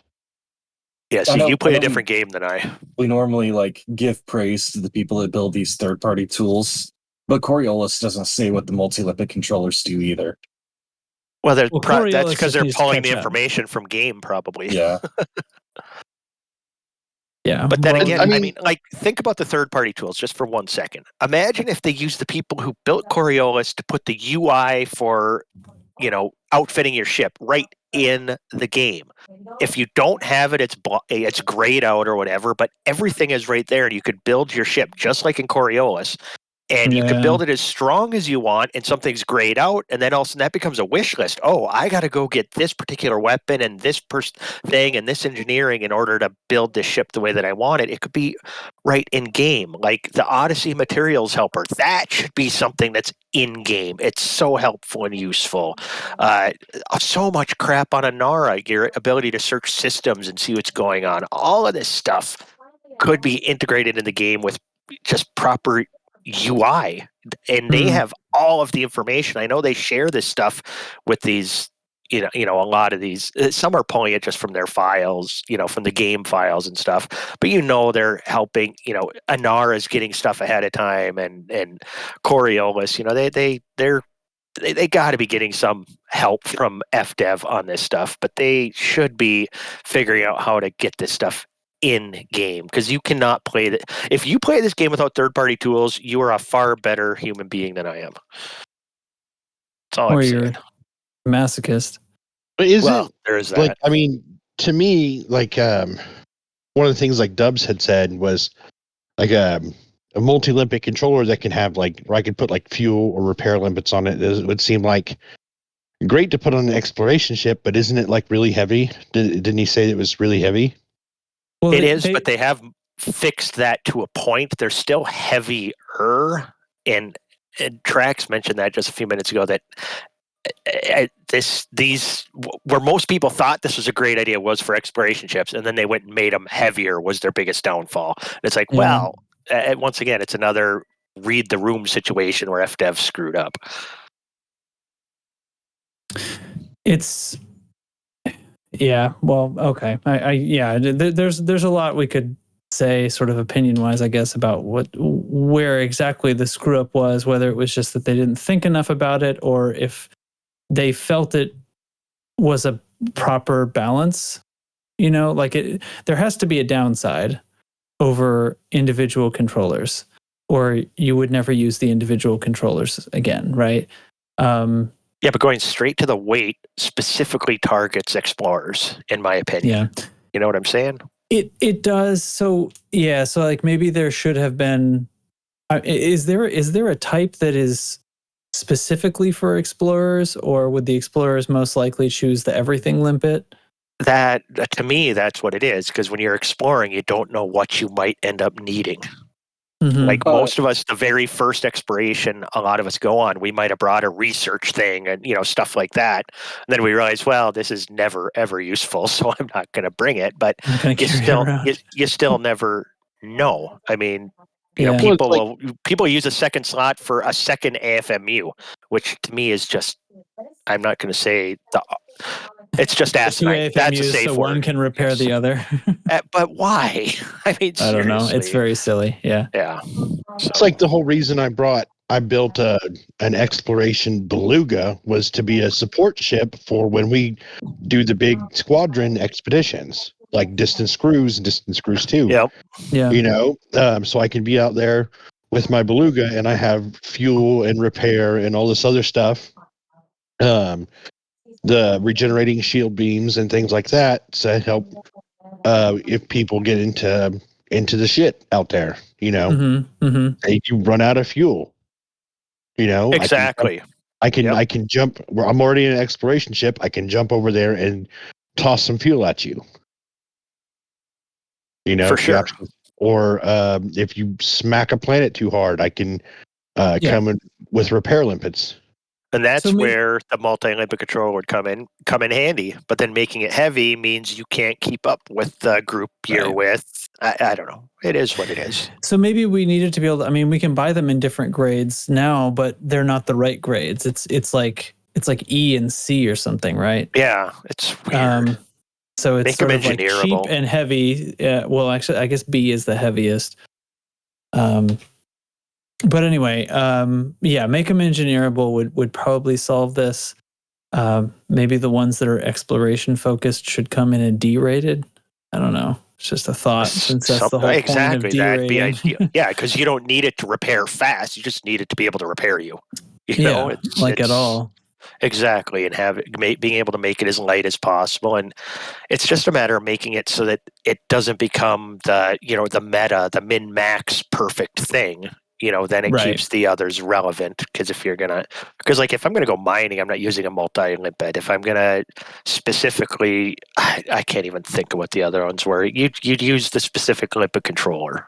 Yeah, I see, know- you play I a know different game than I. We normally like give praise to the people that build these third-party tools, but Coriolis doesn't say what the multi-limpet controllers do either. Well, Well, that's Coriolis because just they're needs to pulling the catch up. information from game, probably. Yeah. yeah. But then well, again, I I mean- mean, like, think about the third-party tools just for 1 second. Imagine if they used the people who built Coriolis to put the UI for, outfitting your ship right in the game. If you don't have it, it's grayed out or whatever, but everything is right there, and you could build your ship just like in Coriolis. And you could Yeah. build it as strong as you want, and something's grayed out, and then also that becomes a wish list. Oh, I got to go get this particular weapon and this thing and this engineering in order to build this ship the way that I want it. It could be right in game, like the Odyssey Materials Helper. That should be something that's in game. It's so helpful and useful. So much crap on Anara, your ability to search systems and see what's going on. All of this stuff could be integrated in the game with just proper UI, and they have all of the information. I know they share this stuff with these, a lot of these. Some are pulling it just from their files, from the game files and stuff. But they're helping. Anara is getting stuff ahead of time, and Coriolis. They got to be getting some help from FDev on this stuff, but they should be figuring out how to get this stuff in game, because you cannot play that. If you play this game without third-party tools, you are a far better human being than I am. That's all or I'm you're saying. a masochist. But isn't Well, there is that. like, I mean, to me, like one of the things like Dubs had said was like a multi-limpet controller that can have like, where I could put like fuel or repair limpets on it. It would seem like great to put on an exploration ship, but isn't it like really heavy? Didn't he say it was really heavy? Well, It is, but they have fixed that to a point. They're still heavier, and Trax mentioned that just a few minutes ago, that where most people thought this was a great idea was for exploration ships, and then they went and made them heavier was their biggest downfall. And it's like, well, once again, it's another read the room situation where FDev screwed up. It's yeah. Well, okay. There's a lot we could say, sort of opinion wise, I guess, about where exactly the screw up was. Whether it was just that they didn't think enough about it, or if they felt it was a proper balance. There has to be a downside over individual controllers, or you would never use the individual controllers again, right? Yeah, but going straight to the weight specifically targets explorers, in my opinion. Yeah. You know what I'm saying? It does. So yeah. So like maybe there should have been. Is there a type that is specifically for explorers, or would the explorers most likely choose the everything limpet? That, to me, that's what it is. Because when you're exploring, you don't know what you might end up needing. Mm-hmm. Like most of us, the very first exploration a lot of us go on, we might have brought a research thing and stuff like that. And then we realize, well, this is never ever useful, so I'm not going to bring it. But you still never know. I mean, people use a second slot for a second AFMU, which to me is just, I'm not going to say it's just asinine. That's a safe so word. One can repair the other. But why? I mean, I don't know. It's seriously. very silly. Yeah. Yeah. It's like the whole reason I built an exploration beluga was to be a support ship for when we do the big squadron expeditions, like distance cruise and distance cruise 2. Yep. Yeah. So I can be out there with my beluga and I have fuel and repair and all this other stuff. The regenerating shield beams and things like that to help if people get into the shit out there, Mm-hmm. Mm-hmm. you run out of fuel, Exactly. I can jump where I'm already in an exploration ship. I can jump over there and toss some fuel at you. For sure. Or if you smack a planet too hard, I can come in with repair limpets. And that's So where the multi-limpet controller would come in handy. But then making it heavy means you can't keep up with the group you're Right. with. I don't know. It is what it is. So maybe we needed to be able to, I mean, we can buy them in different grades now, but they're not the right grades. It's like E and C or something, right? Yeah, it's weird. So it's Make them sort of like cheap engineerable. and heavy. Well, actually, I guess B is the heaviest. But anyway, yeah, make them engineerable would probably solve this. Maybe the ones that are exploration focused should come in a D rated. I don't know. It's just a thought, since that's the whole Exactly. point of D That'd be rating. ideal. Yeah, because you don't need it to repair fast. You just need it to be able to repair you. You know, at all. Exactly, and have it being able to make it as light as possible, and it's just a matter of making it so that it doesn't become the the meta, the min max perfect thing. Then it Right. keeps the others relevant. Because if I'm gonna go mining, I'm not using a multi-limpet. If I'm gonna specifically, I can't even think of what the other ones were. You'd use the specific limpet controller.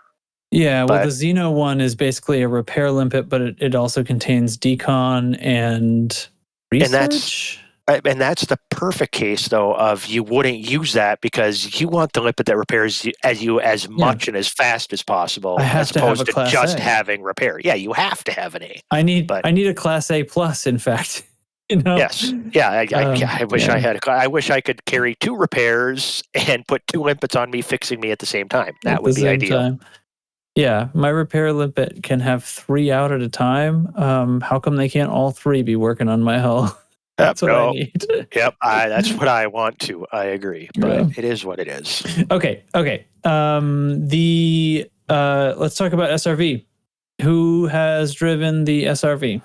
Yeah, well, But- the Xeno one is basically a repair limpet, but it also contains decon and research. And that's the perfect case, though, of you wouldn't use that because you want the limpet that repairs you as much and as fast as possible, I have as to have opposed a Class just A. having repair. Yeah, you have to have an A. I need a Class A plus, in fact. Yes. Yeah. I wish yeah. I had. I wish I could carry 2 repairs and put 2 limpets on me fixing me at the same time. That would be ideal. Time. Yeah, my repair limpet can have 3 out at a time. How come they can't all 3 be working on my hull? That's what I need. Yep, that's what I want to. I agree, but it is what it is. Okay. Let's talk about SRV. Who has driven the SRV?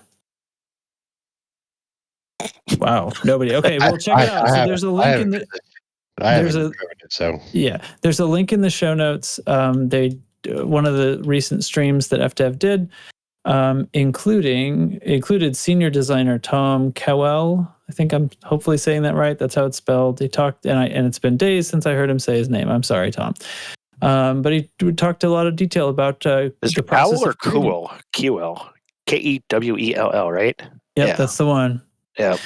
Wow, nobody. Okay, well, check it out. So there's a link in the. There's a link in the show notes. One of the recent streams that FDev did. Included senior designer Tom Cowell. I think I'm hopefully saying that right. That's how it's spelled. He talked, and it's been days since I heard him say his name. I'm sorry, Tom. But he talked a lot of detail about the process Cowell or of creating. Kuel? QL, Kewell, right? Yep, that's the one. Yep.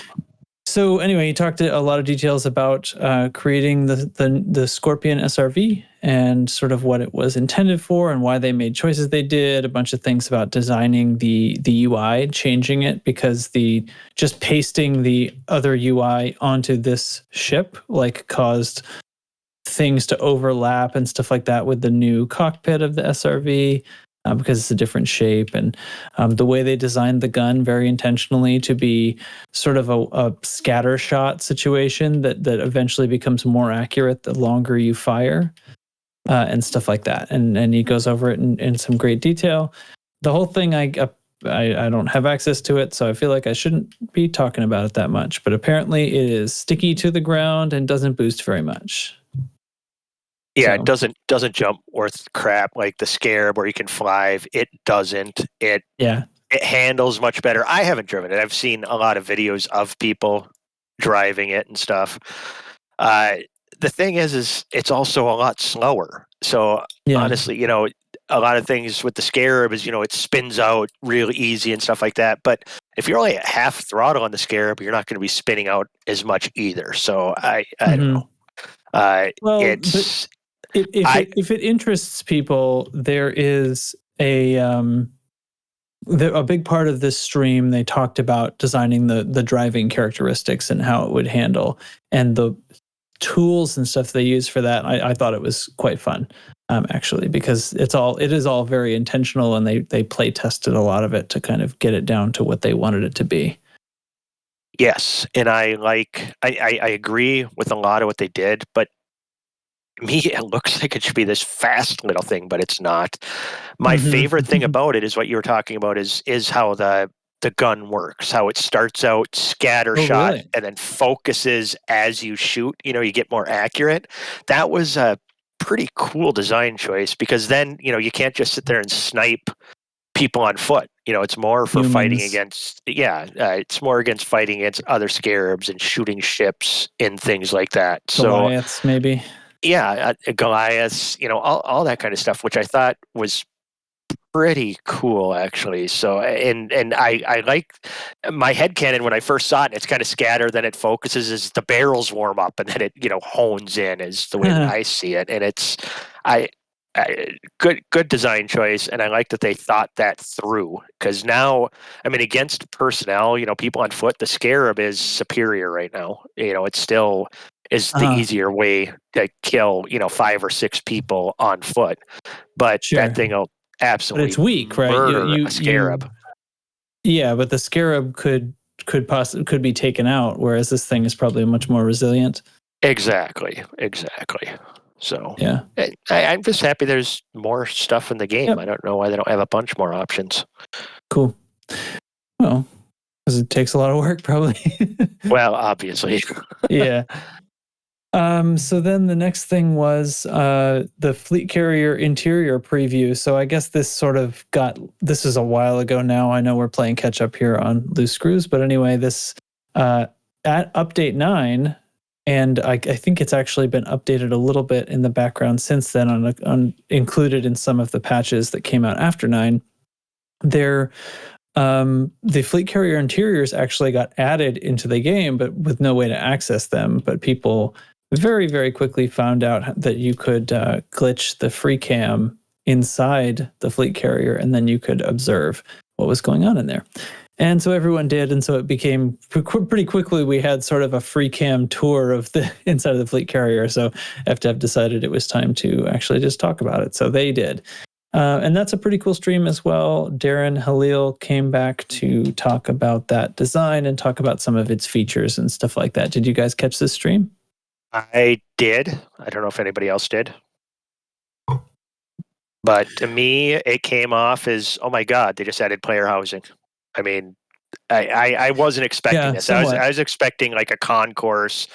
So anyway, he talked a lot of details about creating the Scorpion SRV and sort of what it was intended for and why they made choices they did. A bunch of things about designing the UI, changing it because just pasting the other UI onto this ship caused things to overlap and stuff like that with the new cockpit of the SRV. Because it's a different shape, and the way they designed the gun very intentionally to be sort of a scatter shot situation that eventually becomes more accurate the longer you fire, and stuff like that. And he goes over it in some great detail. The whole thing, I don't have access to it, so I feel like I shouldn't be talking about it that much. But apparently, it is sticky to the ground and doesn't boost very much. Yeah, it doesn't jump worth crap like the Scarab where you can fly. It doesn't. It handles much better. I haven't driven it. I've seen a lot of videos of people driving it and stuff. The thing is it's also a lot slower. So honestly, a lot of things with the Scarab is, it spins out real easy and stuff like that. But if you're only at half throttle on the Scarab, you're not going to be spinning out as much either. So I don't know. If it interests people, there is a big part of this stream. They talked about designing the driving characteristics and how it would handle, and the tools and stuff they use for that. I thought it was quite fun, actually, because it is all very intentional, and they play tested a lot of it to kind of get it down to what they wanted it to be. Yes, and I agree with a lot of what they did, but me, it looks like it should be this fast little thing, but it's not. My favorite thing about it is what you were talking about is how the gun works, how it starts out scattershot and then focuses as you shoot. You get more accurate. That was a pretty cool design choice because then, you can't just sit there and snipe people on foot. It's more for fighting against, it's more against fighting against other Scarabs and shooting ships and things like that. Goliaths, maybe. Yeah, Goliaths, all that kind of stuff, which I thought was pretty cool, actually. So, and I like my headcanon when I first saw it. It's kind of scattered, then it focuses as the barrels warm up, and then it hones in, is the way that I see it. And it's I good design choice, and I like that they thought that through, because now, I mean, against personnel, people on foot, the Scarab is superior right now. It still is the easier way to kill 5 or 6 people on foot, but that thing will absolutely, but it's weak, right? Murder a Scarab. Yeah, but the Scarab could be taken out, whereas this thing is probably much more resilient. Exactly. So yeah, I'm just happy there's more stuff in the game. Yep. I don't know why they don't have a bunch more options. Cool. Well, because it takes a lot of work, probably. Well, obviously. Yeah. So then the next thing was the fleet carrier interior preview. So I guess this is a while ago now. I know we're playing catch up here on Loose Screws, but anyway, this at update 9, and I think it's actually been updated a little bit in the background since then, on included in some of the patches that came out after 9. The fleet carrier interiors actually got added into the game, but with no way to access them. But people very, very quickly found out that you could glitch the free cam inside the fleet carrier, and then you could observe what was going on in there. And so everyone did, and so it became pretty quickly, we had sort of a free cam tour of the inside of the fleet carrier. So FDev decided it was time to actually just talk about it. So they did. And that's a pretty cool stream as well. Darren Halil came back to talk about that design and talk about some of its features and stuff like that. Did you guys catch this stream? I did. I don't know if anybody else did. But to me, it came off as, oh my God, they just added player housing. I mean, I wasn't expecting this. I was expecting like a concourse,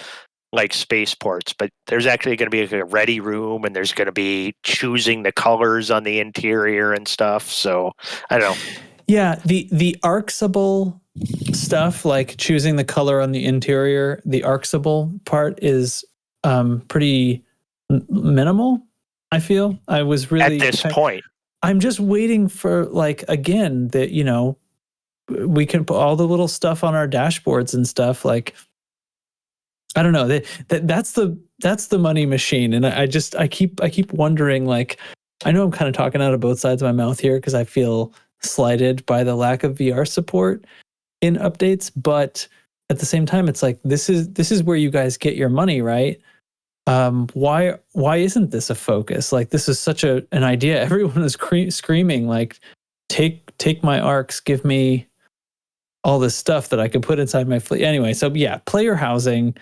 like spaceports, but there's actually going to be like a ready room, and there's going to be choosing the colors on the interior and stuff. So I don't know. Yeah, the Arxable stuff, like choosing the color on the interior, the Arxable part is pretty minimal, I feel. I was really... At this point. I'm just waiting for, like, again, that, we can put all the little stuff on our dashboards and stuff, like, I don't know. That's the money machine, and I keep wondering. Like, I know I'm kind of talking out of both sides of my mouth here because I feel slighted by the lack of VR support in updates, but at the same time, it's like this is where you guys get your money, right? Why isn't this a focus? Like, this is such an idea. Everyone is screaming like, take my arcs, give me all this stuff that I can put inside my fleet. Anyway, so yeah, player housing.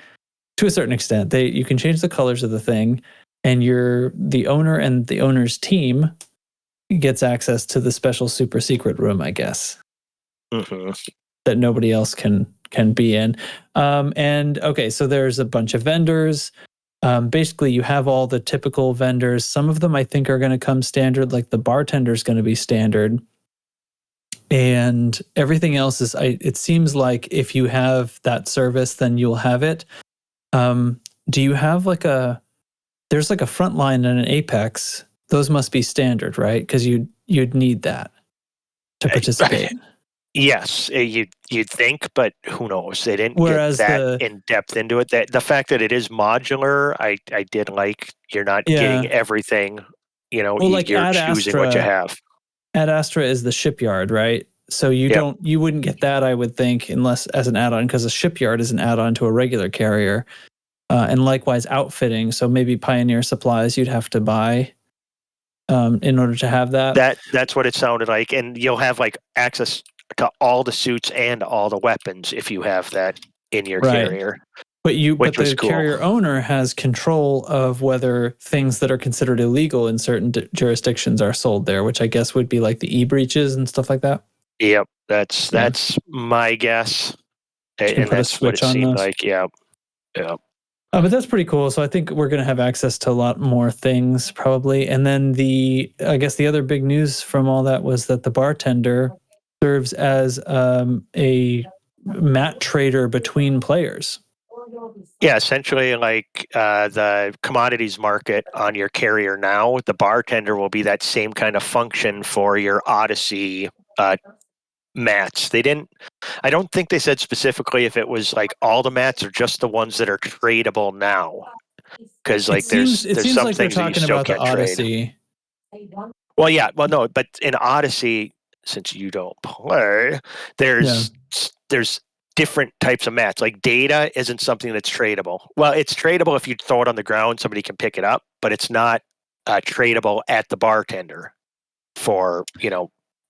To a certain extent, you can change the colors of the thing, and the owner and the owner's team gets access to the special super secret room, I guess, that nobody else can be in. And okay, so there's a bunch of vendors. Basically, you have all the typical vendors. Some of them I think are going to come standard, like the bartender's going to be standard. And everything else is, it seems like if you have that service, then you'll have it. Do you have there's like a Frontline and an Apex? Those must be standard, right? Because you'd need that to participate. Yes, you'd think, but who knows? They didn't get that in depth into it. The fact that it is modular, I did like. You're not getting everything. Well, like you're choosing what you have. Ad Astra is the shipyard, right? So you wouldn't get that, I would think, unless as an add-on, because a shipyard is an add-on to a regular carrier. And likewise outfitting. So maybe Pioneer supplies you'd have to buy in order to have that. That's what it sounded like. And you'll have like access to all the suits and all the weapons if you have that in your carrier. But the carrier owner has control of whether things that are considered illegal in certain jurisdictions are sold there, which I guess would be like the e-breaches and stuff like that. Yep, that's my guess. And that's what it seemed like. Yeah. But that's pretty cool. So I think we're going to have access to a lot more things probably. And then I guess the other big news from all that was that the bartender serves as a mat trader between players. Yeah, essentially like the commodities market on your carrier now, the bartender will be that same kind of function for your Odyssey mats. I don't think they said specifically if it was like all the mats or just the ones that are tradable now. Because like there's seems some like they're things that you talking still about the can't trade. Odyssey. Well, yeah, well, no, but in Odyssey, since you don't play, there's different types of mats. Like data isn't something that's tradable. Well, it's tradable if you throw it on the ground, somebody can pick it up, but it's not tradable at the bartender for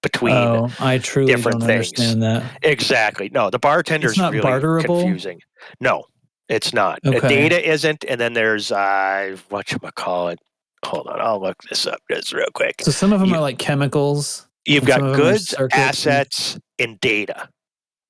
between. Oh, I truly different don't things. understand that. Exactly. No, the bartender's It's not really barterable? confusing. No, it's not. Okay. Data isn't, and then there's whatchamacallit. Hold on, I'll look this up just real quick. So some of them are like chemicals. You've and some got of them are goods, circuits assets, and data.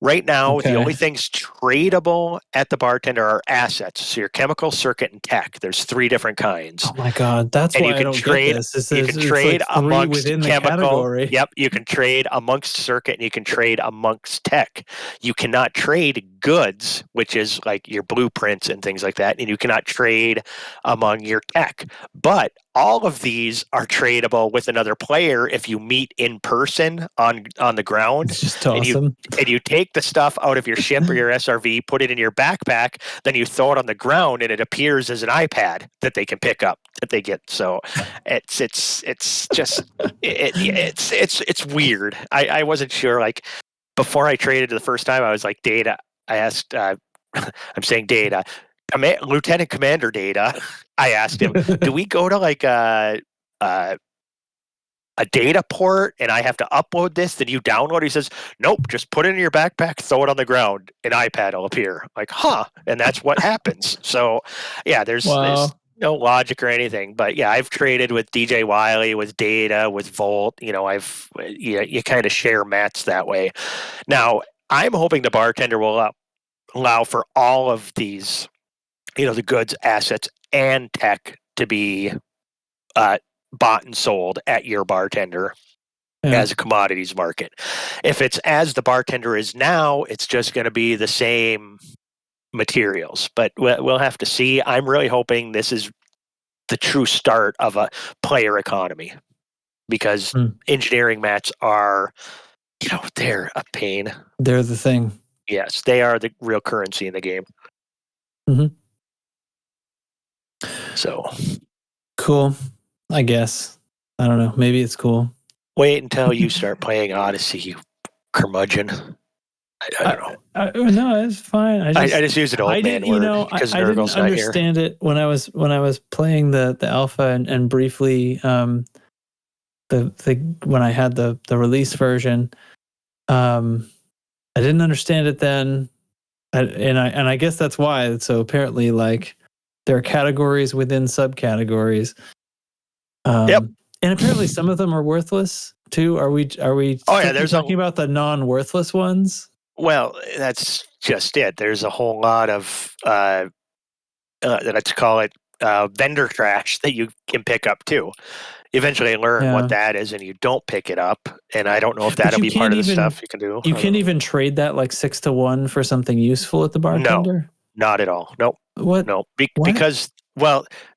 Right now, the Okay. only things tradable at the bartender are assets. So your chemical, circuit, and tech. There's 3 different kinds. Oh my God, that's And why you I can don't trade- get this. You can trade like 3 amongst within the chemical. category. Yep, you can trade amongst circuit and you can trade amongst tech. You cannot trade goods, which is like your blueprints and things like that, and you cannot trade among your tech. But all of these are tradable with another player if you meet in person on the ground. It's just And awesome. and you take the stuff out of your ship or your SRV, put it in your backpack, then you throw it on the ground, and it appears as an iPad that they can pick up that they get. So it's just it's weird. I wasn't sure. Like before I traded the first time, I was like Data. I asked. I'm saying Data. Lieutenant Commander Data. I asked him, do we go to like a data port and I have to upload this, then you download it? He says, nope, just put it in your backpack, throw it on the ground, an iPad will appear. Like, huh. And that's what happens. So yeah, there's no logic or anything. But yeah, I've traded with DJ Wiley, with Data, with Volt. You kind of share mats that way. Now, I'm hoping the bartender will allow for all of these, the goods, assets, and tech to be bought and sold at your bartender as a commodities market. If it's as the bartender is now, it's just going to be the same materials, but we'll have to see. I'm really hoping this is the true start of a player economy, because engineering mats are, they're a pain. They're the thing. Yes, they are the real currency in the game. Mm-hmm. So cool, I guess. I don't know. Maybe it's cool. Wait until you start playing Odyssey, you curmudgeon. I don't know. No, it's fine. I just use an old man word because I didn't Nurgle's not here. understand it when I was playing the alpha and briefly when I had the release version. I didn't understand it then, and I guess that's why. So apparently, like, there are categories within subcategories. Yep. And apparently, some of them are worthless too. Are we? Oh yeah, there's talking about the non-worthless ones. Well, that's just it. There's a whole lot of let's call it vendor trash that you can pick up too. You eventually learn what that is, and you don't pick it up. And I don't know if that'll be part of the stuff you can do. You can't even trade that like 6-to-1 for something useful at the bartender. No, not at all. Nope. What? No, because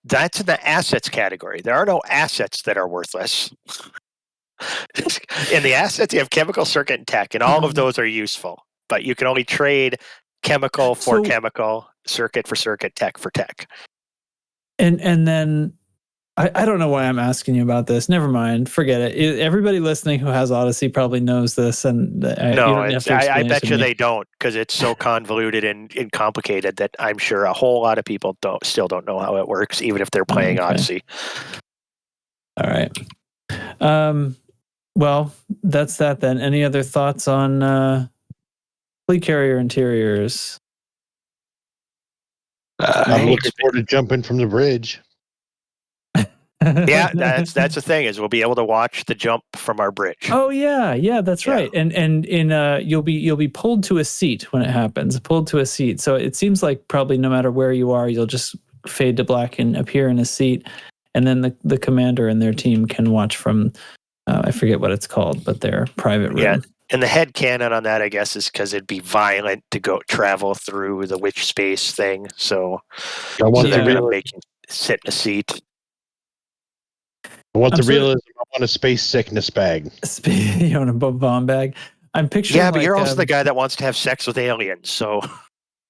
that's in the assets category. There are no assets that are worthless. In the assets, you have chemical, circuit, and tech, and all of those are useful. But you can only trade chemical for chemical, circuit for circuit, tech for tech. And then I don't know why I'm asking you about this. Never mind. Forget it. Everybody listening who has Odyssey probably knows this. And I bet you they don't, because it's so convoluted and complicated that I'm sure a whole lot of people still don't know how it works, even if they're playing Odyssey. All right. Well, that's that then. Any other thoughts on fleet carrier interiors? I'm looking forward to jumping from the bridge. Yeah, that's the thing, is we'll be able to watch the jump from our bridge. Oh yeah, that's right. And you'll be pulled to a seat when it happens. Pulled to a seat. So it seems like probably no matter where you are, you'll just fade to black and appear in a seat, and then the commander and their team can watch from I forget what it's called, but their private room. Yeah, And the head canon on that, I guess, is because it'd be violent to go travel through the witch space thing. So, I want they're the going to real. make you sit in a seat. I want I'm the sort of- realism. I want a space sickness bag. You want a bomb bag? I'm picturing. Yeah, but like, you're also the guy that wants to have sex with aliens. So,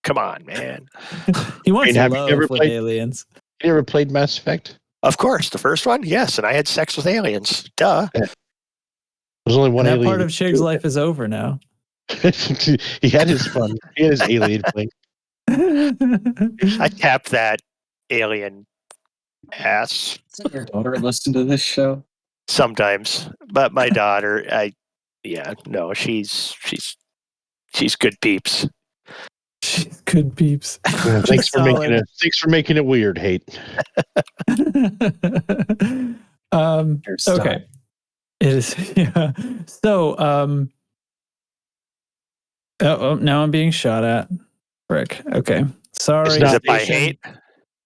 come on, man. he wants have you love ever with played- aliens. You ever played Mass Effect? Of course, the first one, yes, and I had sex with aliens. Duh. There's only one And that alien. part of Chig's life is over now. He had his fun. He had his alien fling. I tapped that alien ass Doesn't your daughter listen to this show? sometimes, but my daughter, she's good peeps. She's good peeps. Yeah, thanks for making it weird, hate. Okay. It is. Yeah. So, now I'm being shot at. Frick. Okay. Sorry. It's not Is it by station. hate?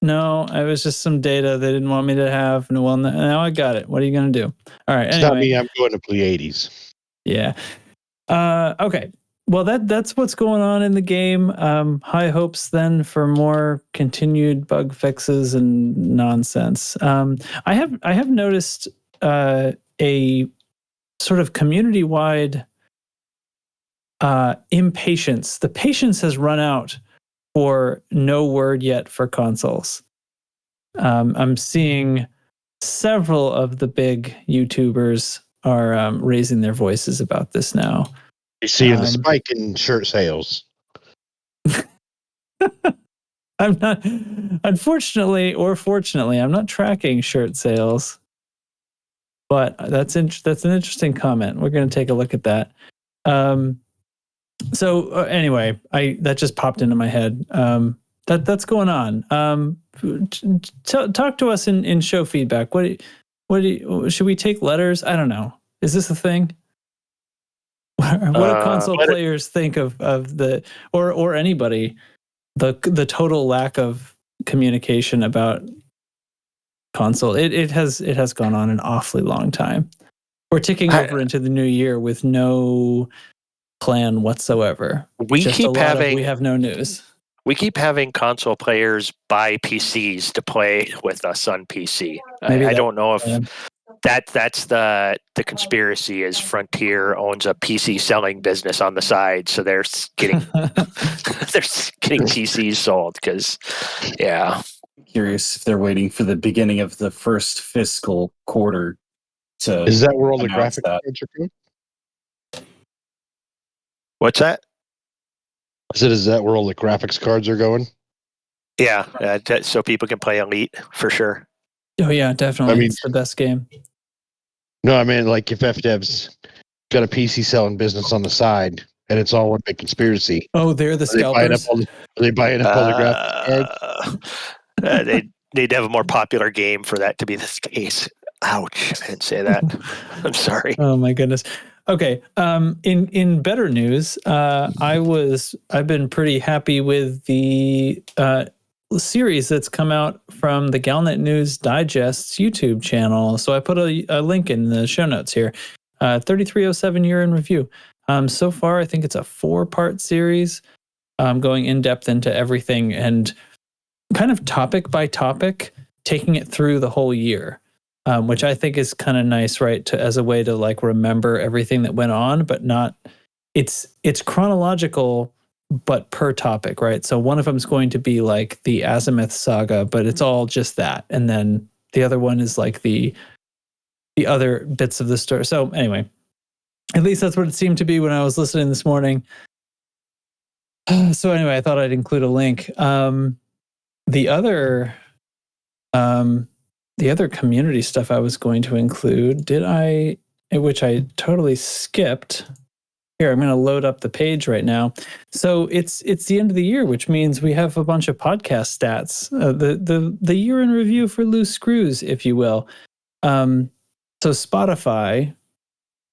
No, it was just some data they didn't want me to have. No, well, now I got it. What are you going to do? All right. It's not Anyway. me. I'm going to Pleiades. Yeah. Okay. Well, that's what's going on in the game. High hopes then for more continued bug fixes and nonsense. I have noticed a sort of community-wide impatience. The patience has run out for no word yet for consoles. I'm seeing several of the big YouTubers are raising their voices about this now. You see the spike in shirt sales. I'm not, unfortunately or fortunately, I'm not tracking shirt sales. But that's an interesting comment. We're going to take a look at that. Anyway, that just popped into my head. That's going on. Talk to us in show feedback. Should we take letters? I don't know. Is this a thing? What do console players think of the or anybody the total lack of communication about console? It has gone on an awfully long time. We're ticking over into the new year with no plan whatsoever. We have no news. We keep having console players buy PCs to play with us on PC. I don't know if that's the conspiracy is Frontier owns a PC selling business on the side, so they're getting PCs sold because Curious if they're waiting for the beginning of the first fiscal quarter to. Is that where all the announce graphics that. cards are going? What's that? Is that where all the graphics cards are going? Yeah, so people can play Elite for sure. Oh yeah, definitely. It's the best game. No, I mean, like if FDev's got a PC selling business on the side and it's all one big conspiracy. Oh, they're the scalpers. Are they buying up all the graphics cards? They need to have a more popular game for that to be the case. Ouch! I didn't say that. I'm sorry. Oh my goodness. Okay. In better news, I've been pretty happy with the series that's come out from the Galnet News Digest's YouTube channel. So I put a link in the show notes here. 3307 Year in Review. So far, I think it's a 4-part series, going in depth into everything and kind of topic by topic, taking it through the whole year. Which I think is kind of nice, right? As a way to like remember everything that went on, but not. It's chronological, but per topic, right? So one of them is going to be like the Azimuth saga, but it's all just that, and then the other one is like the other bits of the story. So anyway, at least that's what it seemed to be when I was listening this morning. So anyway, I thought I'd include a link. The other community stuff I was going to include, which I totally skipped. Here, I'm going to load up the page right now. So it's the end of the year, which means we have a bunch of podcast stats. The year in review for loose screws, if you will. So Spotify,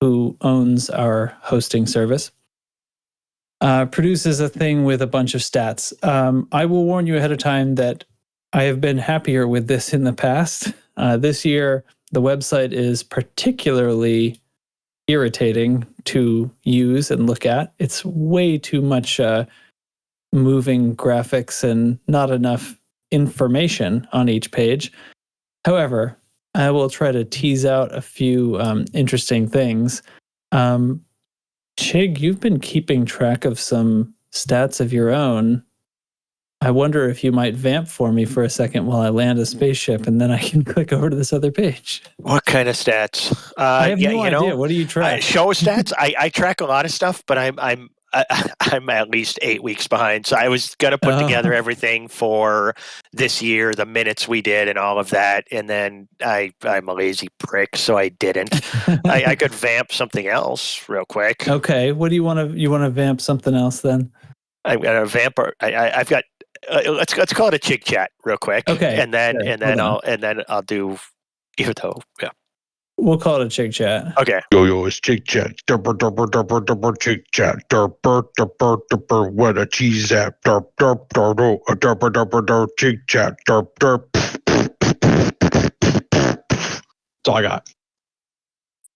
who owns our hosting service, produces a thing with a bunch of stats. I will warn you ahead of time that I have been happier with this in the past. This year, the website is particularly irritating to use and look at. It's way too much moving graphics and not enough information on each page. However, I will try to tease out a few interesting things. Chig, you've been keeping track of some stats of your own. I wonder if you might vamp for me for a second while I land a spaceship, and then I can click over to this other page. What kind of stats? I have no idea. What do you track? Show stats. I track a lot of stuff, but I'm at least 8 weeks behind. So I was gonna put together everything for this year, the minutes we did, and all of that, and then I'm a lazy prick, so I didn't. I could vamp something else real quick. Okay, what do you want to? You want to vamp something else then? I've got a vamp. I've got. Let's call it a Chig chat real quick. Okay, and then I'll do. Even though, yeah. We'll call it a Chig chat. Okay. Yo, it's Chig chat. Durper, durper, durper, durper, Chig chat. Durper, durper, durper, what a cheese at. Durp, durp, durp, durper, durper, durp, Chig chat. Durp, durp. That's all I got.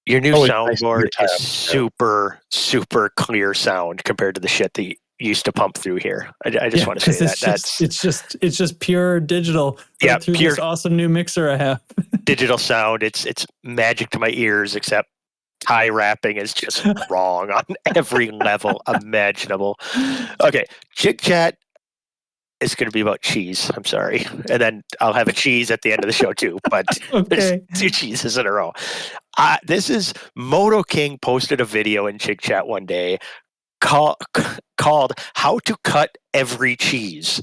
Your new Always nice to soundboard hear is tab. super, super clear sound compared to the shit that you used to pump through here. I just want to say that. It's just pure digital. Yeah, through pure this awesome new mixer I have. digital sound. It's magic to my ears, except tie wrapping is just wrong on every level imaginable. Okay, Chig Chat is going to be about cheese. I'm sorry. And then I'll have a cheese at the end of the show too, but Okay. there's 2 cheeses in a row. This is Moto King posted a video in Chig Chat one day called How to Cut Every Cheese.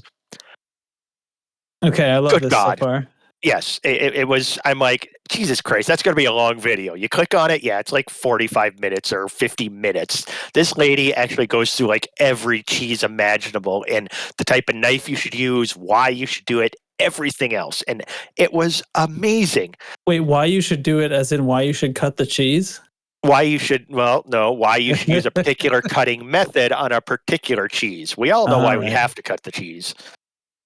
Okay, I love Good this God. so far. Yes, it was. I'm like, Jesus Christ, that's going to be a long video. You click on it, yeah, it's like 45 minutes or 50 minutes. This lady actually goes through like every cheese imaginable and the type of knife you should use, why you should do it, everything else. And it was amazing. Wait, why you should do it as in why you should cut the cheese? Why you should use a particular cutting method on a particular cheese. We all know why we have to cut the cheese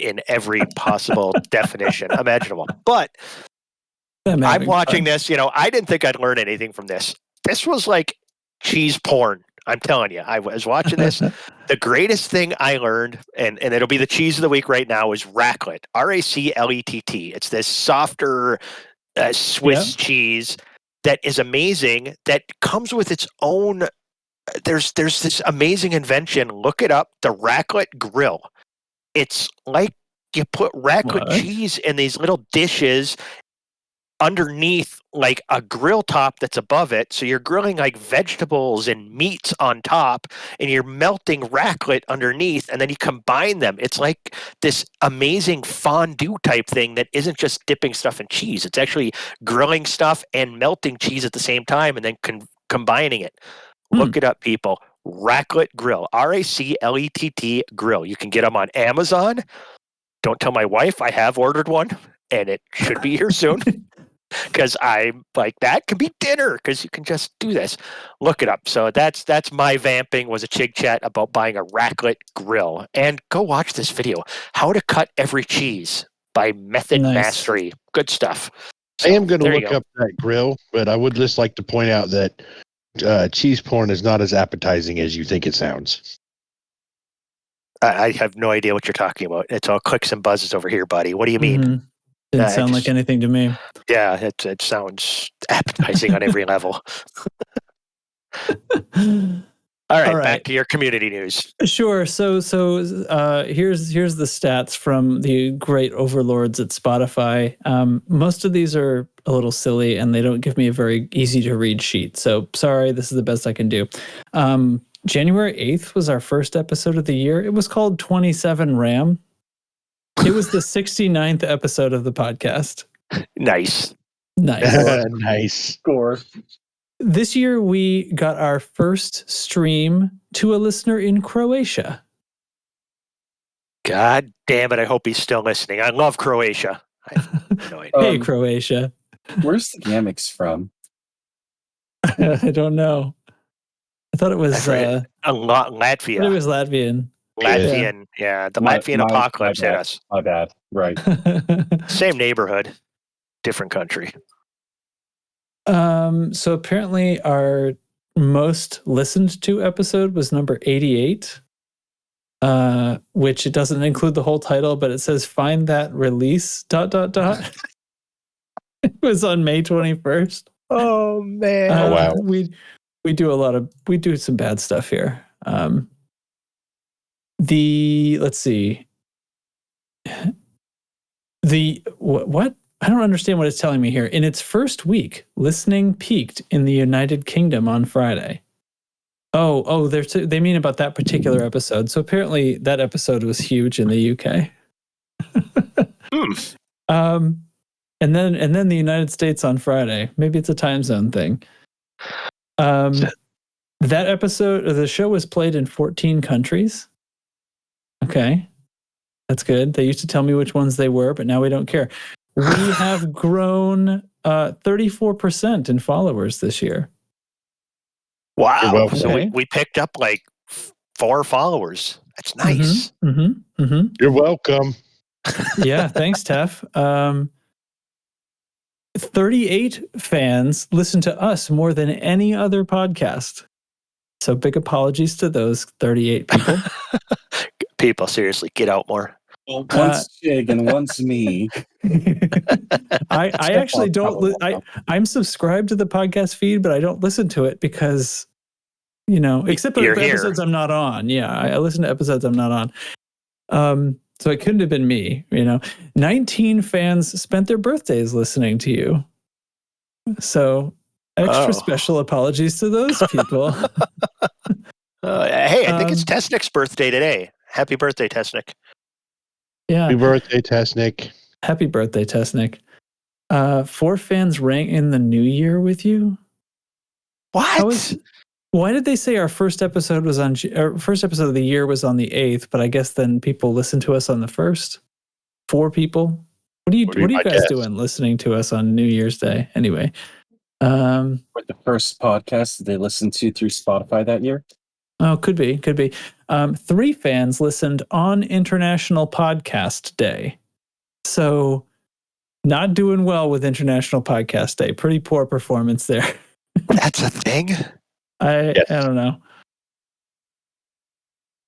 in every possible definition imaginable. But I'm watching this, I didn't think I'd learn anything from this. This was like cheese porn. I'm telling you, I was watching this. The greatest thing I learned, and it'll be the cheese of the week right now, is raclette. Raclett. It's this softer Swiss cheese that is amazing, that comes with its own. There's this amazing invention. Look it up, the raclette grill. It's like you put raclette cheese in these little dishes underneath like a grill top that's above it. So you're grilling like vegetables and meats on top, and you're melting raclette underneath, and then you combine them. It's like this amazing fondue type thing that isn't just dipping stuff in cheese. It's actually grilling stuff and melting cheese at the same time and then combining it. Look it up, people. Raclette grill. Raclett grill. You can get them on Amazon. Don't tell my wife I have ordered one, and it should be here soon. Because I'm like, that can be dinner, because you can just do this. Look it up. So that's my vamping, was a Chig Chat about buying a raclette grill. And go watch this video, How to Cut Every Cheese by Method Mastery. Good stuff. So, I am going to look up that grill, but I would just like to point out that cheese porn is not as appetizing as you think it sounds. I have no idea what you're talking about. It's all clicks and buzzes over here, buddy. What do you mean? Mm-hmm. Didn't sound like anything to me. Yeah, it sounds appetizing on every level. All right, back to your community news. Sure. So here's the stats from the great overlords at Spotify. Most of these are a little silly, and they don't give me a very easy to read sheet. So sorry, this is the best I can do. January 8th was our first episode of the year. It was called 27 RAM. It was the 69th episode of the podcast. Nice. Nice. Score. This year, we got our first stream to a listener in Croatia. God damn it. I hope he's still listening. I love Croatia. I have no idea. Hey, Croatia. Where's the Gamix from? I don't know. I thought it was Latvia. I thought it was Latvian. Latvian, yeah. The Latvian apocalypse hit us. My bad. Right. Same neighborhood, different country. So apparently our most listened to episode was number 88, which it doesn't include the whole title, but it says "Find That Release." ... It was on May 21st. Oh man! Oh, wow. We do some bad stuff here. Let's see. What? I don't understand what it's telling me here. In its first week, listening peaked in the United Kingdom on Friday. Oh, they mean about that particular episode. So apparently that episode was huge in the UK. And then the United States on Friday. Maybe it's a time zone thing. That episode, the show was played in 14 countries. Okay. That's good. They used to tell me which ones they were, but now we don't care. We have grown 34% in followers this year. Wow. So we picked up like 4 followers. That's nice. You're welcome. Yeah, thanks, Tef. 38 fans listen to us more than any other podcast. So big apologies to those 38 people. People, seriously, get out more. Well, one's Chig and one's me. I actually don't. I'm subscribed to the podcast feed, but I don't listen to it because, except for episodes I'm not on. Yeah, I listen to episodes I'm not on. So it couldn't have been me. 19 fans spent their birthdays listening to you. So extra special apologies to those people. Hey, I think it's Tesnick's birthday today. Happy birthday, Tesnick. Yeah. Happy birthday, Tesnick. Happy birthday, Tesnick. 4 fans rang in the new year with you? What? Why did they say our first episode of the year was on the 8th, but I guess then people listen to us on the 1st? 4 people? What are you guys doing listening to us on New Year's Day? Anyway. We're the first podcast that they listened to through Spotify that year. Oh, could be. 3 fans listened on International Podcast Day. So not doing well with International Podcast Day. Pretty poor performance there. That's a thing? I don't know.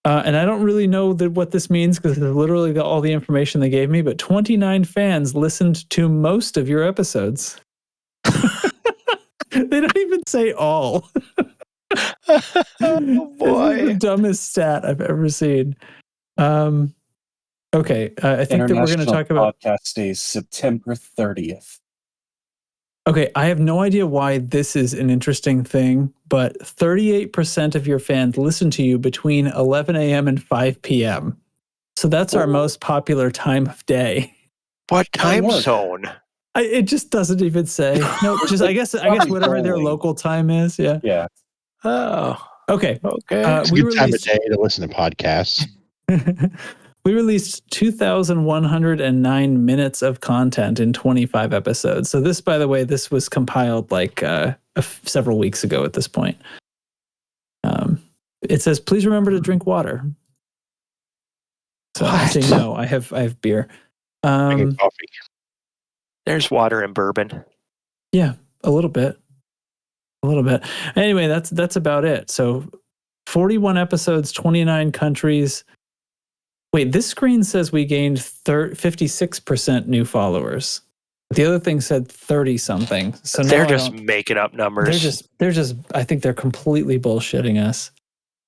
And I don't really know what this means because it's literally all the information they gave me, but 29 fans listened to most of your episodes. They don't even say all. Oh boy. This is the dumbest stat I've ever seen. Okay, I think that we're going to talk about podcast days September 30th. Okay, I have no idea why this is an interesting thing, but 38% of your fans listen to you between 11 a.m. and 5 p.m. So that's our most popular time of day. What time zone? It just doesn't even say. No, just I guess whatever their local time is. Yeah. Yeah. Oh. Okay. It's a good time of day to listen to podcasts. We released 2,109 minutes of content in 25 episodes. So this, by the way, this was compiled like several weeks ago at this point. It says, please remember to drink water. So I say no, I have beer. Coffee. There's water and bourbon. Yeah, a little bit. Anyway, that's about it. So 41 episodes, 29 countries. Wait, this screen says we gained 56% new followers. The other thing said 30 something. So they're just making up numbers. They're just I think they're completely bullshitting us.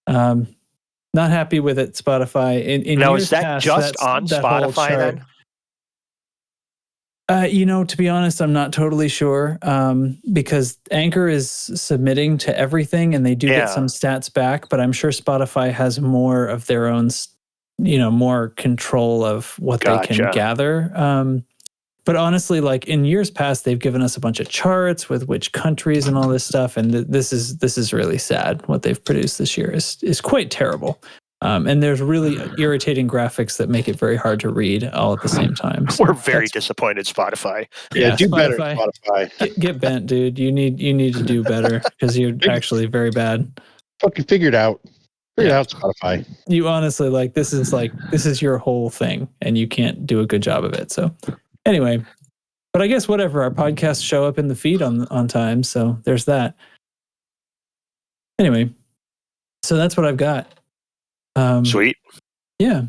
Not happy with it, Spotify. In now, years is that past, just on Spotify then? To be honest, I'm not totally sure because Anchor is submitting to everything and they do get some stats back, but I'm sure Spotify has more of their own, more control of what they can gather. But honestly, like in years past, they've given us a bunch of charts with which countries and all this stuff. And this is really sad. What they've produced this year is quite terrible. And there's really irritating graphics that make it very hard to read all at the same time. So we're very disappointed, Spotify. Yeah, do better, Spotify. Get bent, dude. You need to do better because you're actually very bad. Fucking figure it out. Figure it out, Spotify. You honestly this is your whole thing, and you can't do a good job of it. So anyway, but I guess whatever. Our podcasts show up in the feed on time, so there's that. Anyway, so that's what I've got. Sweet. Yeah,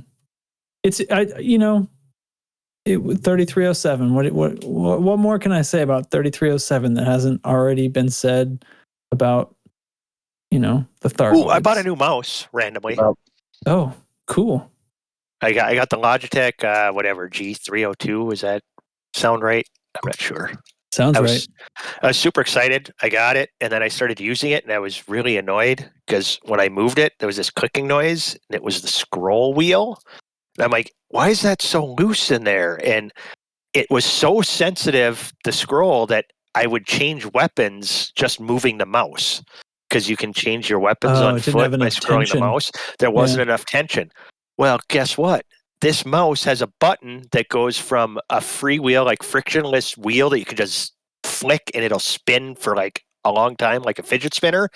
it's 3307. What more can I say about 3307 that hasn't already been said about the Thargoids? Ooh, I bought a new mouse randomly. Oh, cool. I got the Logitech whatever G302. Does that sound right? I'm not sure. Sounds right. I was super excited. I got it, and then I started using it, and I was really annoyed because when I moved it, there was this clicking noise, and it was the scroll wheel. And I'm like, why is that so loose in there? And it was so sensitive, the scroll, that I would change weapons just moving the mouse, because you can change your weapons on foot by scrolling the mouse. There wasn't enough tension. Well, guess what? This mouse has a button that goes from a freewheel, like frictionless wheel that you can just flick and it'll spin for like a long time, like a fidget spinner.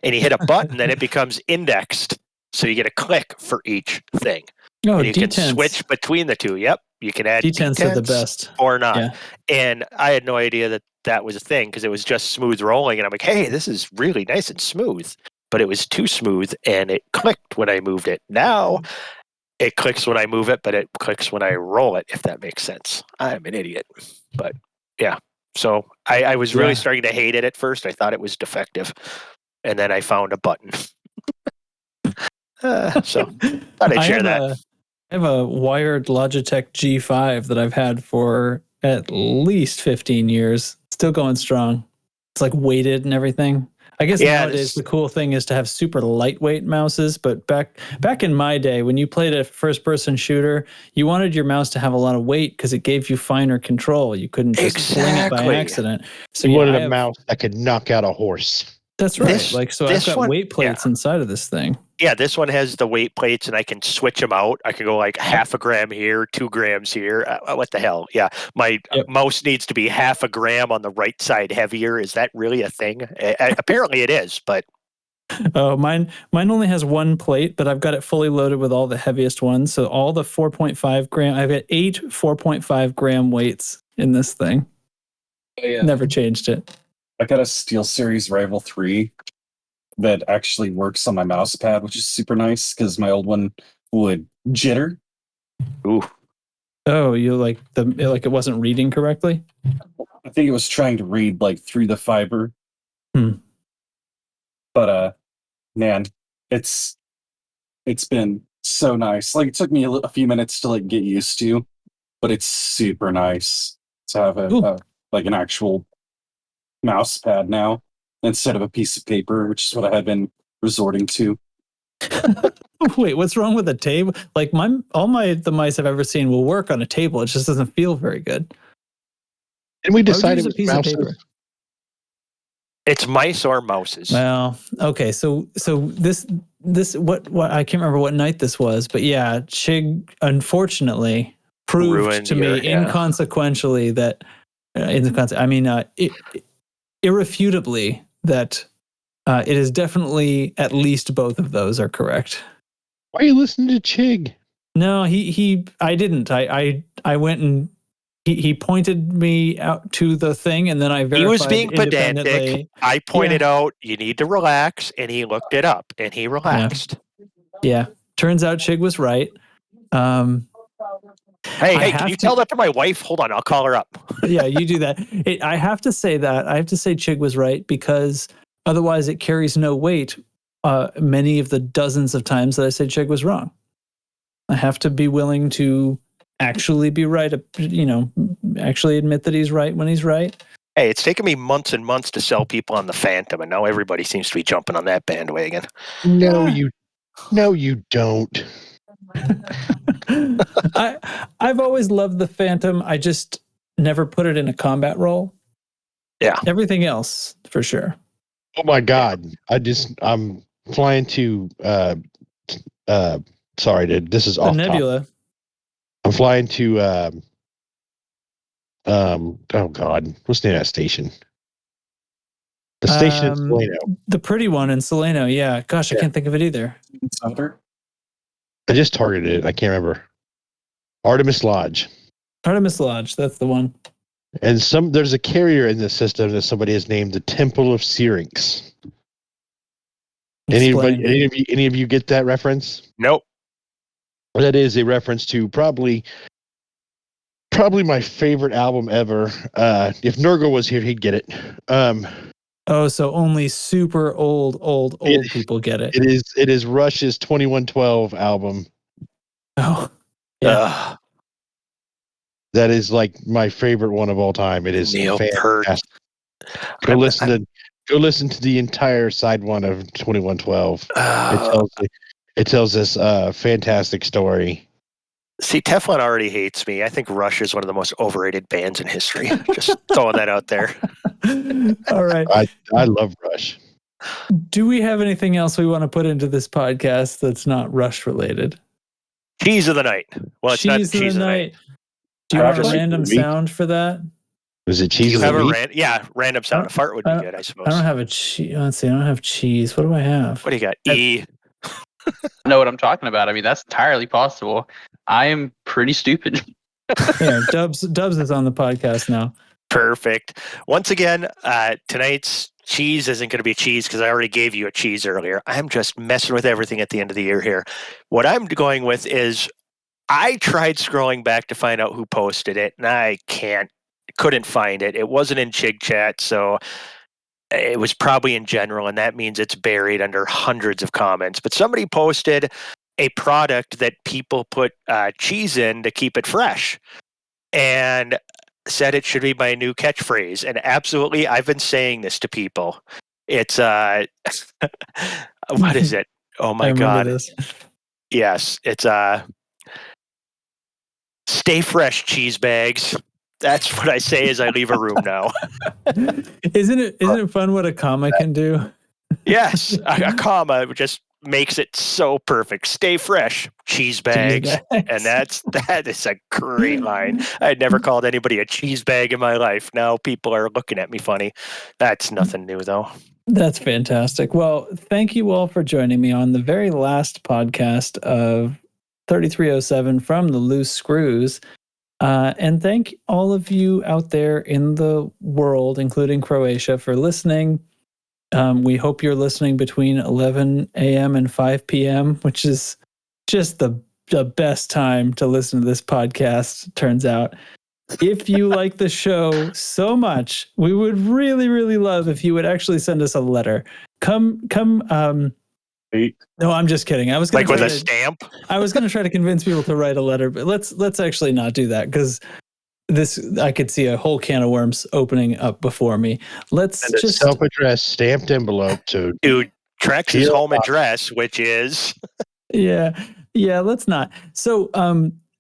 And you hit a button, then it becomes indexed. So you get a click for each thing. Oh, and you D10s. can switch between the two. Yep. You can add D10s are the best. Or not. Yeah. And I had no idea that was a thing because it was just smooth rolling. And I'm like, hey, this is really nice and smooth. But it was too smooth and it clicked when I moved it. Now it clicks when I move it, but it clicks when I roll it, if that makes sense. I'm an idiot. But yeah. So I was really starting to hate it at first. I thought it was defective. And then I found a button. So thought I'd share that. I have a wired Logitech G5 that I've had for at least 15 years. Still going strong. It's like weighted and everything. I guess nowadays the cool thing is to have super lightweight mouses, but back in my day, when you played a first-person shooter, you wanted your mouse to have a lot of weight because it gave you finer control. You couldn't just fling it by accident. So you wanted a mouse that could knock out a horse. That's right. I've got weight plates inside of this thing. Yeah, this one has the weight plates, and I can switch them out. I can go like half a gram here, 2 grams here. What the hell? Yeah, my mouse needs to be half a gram on the right side heavier. Is that really a thing? Apparently it is, but... Oh, mine only has one plate, but I've got it fully loaded with all the heaviest ones. So all the 4.5 gram, I've got 8 4.5 gram weights in this thing. Never changed it. I got a SteelSeries Rival 3 that actually works on my mouse pad, which is super nice because my old one would jitter. Ooh. Oh, you like it wasn't reading correctly? I think it was trying to read like through the fiber. But man, it's been so nice. Like it took me a few minutes to like get used to, but it's super nice to have an actual mouse pad now instead of a piece of paper, which is what I had been resorting to. Wait, what's wrong with a table? Like the mice I've ever seen will work on a table. It just doesn't feel very good. And we decided a piece of paper. It's mice or mouses. Well, okay, so this what I can't remember what night this was, but yeah, Chig unfortunately proved to me inconsequentially that irrefutably that it is definitely at least both of those are correct. Why are you listening to Chig? No, I didn't. I went and he pointed me out to the thing, and then I verified. He was being pedantic. I pointed out you need to relax, and he looked it up, and he relaxed. Yeah. Turns out Chig was right. Hey, can you tell that to my wife? Hold on, I'll call her up. Yeah, you do that. I have to say that. I have to say Chig was right because otherwise it carries no weight many of the dozens of times that I say Chig was wrong. I have to be willing to actually be right, actually admit that he's right when he's right. Hey, it's taken me months and months to sell people on the Phantom, and now everybody seems to be jumping on that bandwagon. No, you don't. I've always loved the Phantom. I just never put it in a combat role. Yeah. Everything else, for sure. Oh my God. I'm flying to sorry, dude. This is off Nebula. Top. I'm flying to oh God. What's the name of that station? The station in Solano. The pretty one in Solano, yeah. Gosh, I can't think of it either. I just targeted it. I can't remember. Artemis Lodge. Artemis Lodge, that's the one. And there's a carrier in the system that somebody has named the Temple of Syrinx. Explain. Any of you get that reference? Nope. That is a reference to probably my favorite album ever. If Nurgle was here, he'd get it. Oh, so only super old people get it. It is Rush's 2112 album. Oh, yeah. Ugh. That is like my favorite one of all time. It is Neil Peart. fantastic. Go listen to the entire side one of 2112. It tells this fantastic story. See, Teflon already hates me. I think Rush is one of the most overrated bands in history. Just throwing that out there. All right. I love Rush. Do we have anything else we want to put into this podcast that's not Rush related? Cheese of the night. Well, it's not cheese of the night. Do you have a Cheese random of the week? sound for that? Is it Do cheese you of have the a week? random sound? A fart would be good, I suppose. I don't have a cheese. Let's see. I don't have cheese. What do I have? What do you got? E. I know what I'm talking about. I mean, that's entirely possible. I am pretty stupid. There, Dubs is on the podcast now. Perfect. Once again, tonight's cheese isn't going to be cheese because I already gave you a cheese earlier. I'm just messing with everything at the end of the year here. What I'm going with is I tried scrolling back to find out who posted it, and I couldn't find it. It wasn't in Chig chat, so it was probably in general, and that means it's buried under hundreds of comments. But somebody posted a product that people put cheese in to keep it fresh, and said it should be my new catchphrase. And absolutely, I've been saying this to people. It's what is it? Oh my god! This. Yes, it's stay fresh cheese bags. That's what I say as I leave a room now. Isn't it fun what a comma can do? Yes, a comma just makes it so perfect. Stay fresh, cheese bags. And that is a great line. I had never called anybody a cheese bag in my life. Now people are looking at me funny. That's nothing new though. That's fantastic. Well, thank you all for joining me on the very last podcast of 3307 from the Loose Screws. And thank all of you out there in the world, including Croatia, for listening. We hope you're listening between 11 a.m. and 5 p.m., which is just the best time to listen to this podcast, turns out. If you like the show so much, we would really, really love if you would actually send us a letter. No, I'm just kidding. I was going with a stamp. I was going to try to convince people to write a letter, but let's actually not do that because I could see a whole can of worms opening up before me. Let's and just self-addressed stamped envelope to Trex's home address, which is yeah. Let's not. So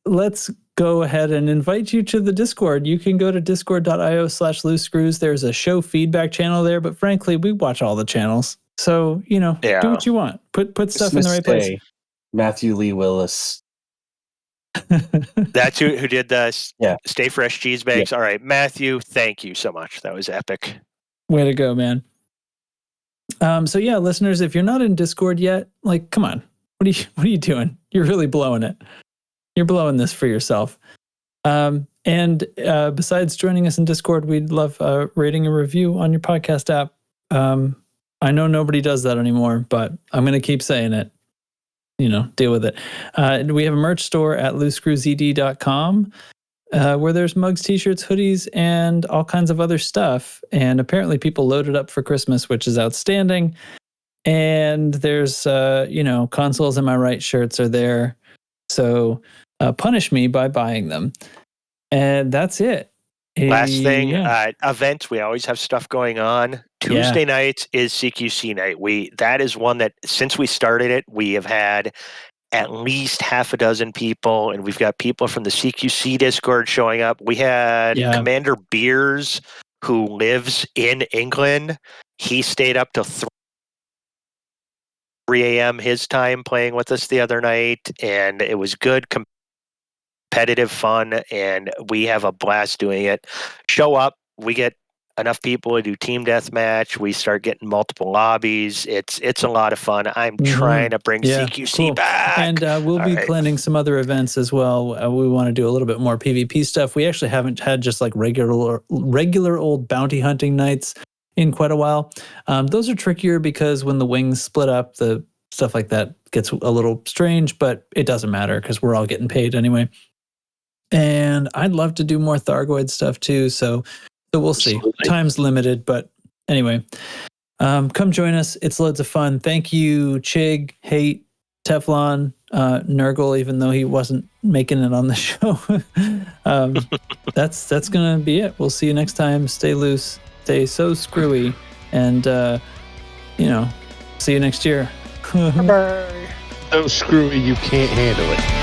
let's go ahead and invite you to the Discord. You can go to discord.io/loosescrews. There's a show feedback channel there, but frankly, we watch all the channels. So, do what you want. Put stuff in the right place. Matthew Lee Willis. That's who did the Stay Fresh cheese bags. Yeah. All right, Matthew, thank you so much. That was epic. Way to go, man. So yeah, listeners, if you're not in Discord yet, come on. What are you doing? You're really blowing it. You're blowing this for yourself. And besides joining us in Discord, we'd love a rating and review on your podcast app. I know nobody does that anymore, but I'm going to keep saying it. Deal with it. We have a merch store at loosescrewsed.com where there's mugs, t-shirts, hoodies, and all kinds of other stuff. And apparently people loaded up for Christmas, which is outstanding. And there's, consoles Am I Right shirts are there. So punish me by buying them. And that's it. Last thing, events. We always have stuff going on. Tuesday nights is Cqc Night. That is one that since we started it, we have had at least half a dozen people, and we've got people from the CQC Discord showing up. We had Commander Beers, who lives in England. He stayed up till 3 a.m. his time playing with us the other night, and it was good. Competitive fun, and we have a blast doing it. Show up, we get enough people to do team deathmatch. We start getting multiple lobbies. It's a lot of fun. I'm trying to bring CQC back, and we'll be planning some other events as well. We want to do a little bit more PvP stuff. We actually haven't had just regular old bounty hunting nights in quite a while. Those are trickier because when the wings split up, the stuff like that gets a little strange, but it doesn't matter because we're all getting paid anyway. And I'd love to do more Thargoid stuff too, so we'll see. Absolutely. Time's limited, but anyway. Come join us. It's loads of fun. Thank you, Chig, Hate, Teflon, Nurgle, even though he wasn't making it on the show. That's going to be it. We'll see you next time. Stay loose. Stay so screwy. And, see you next year. So screwy you can't handle it.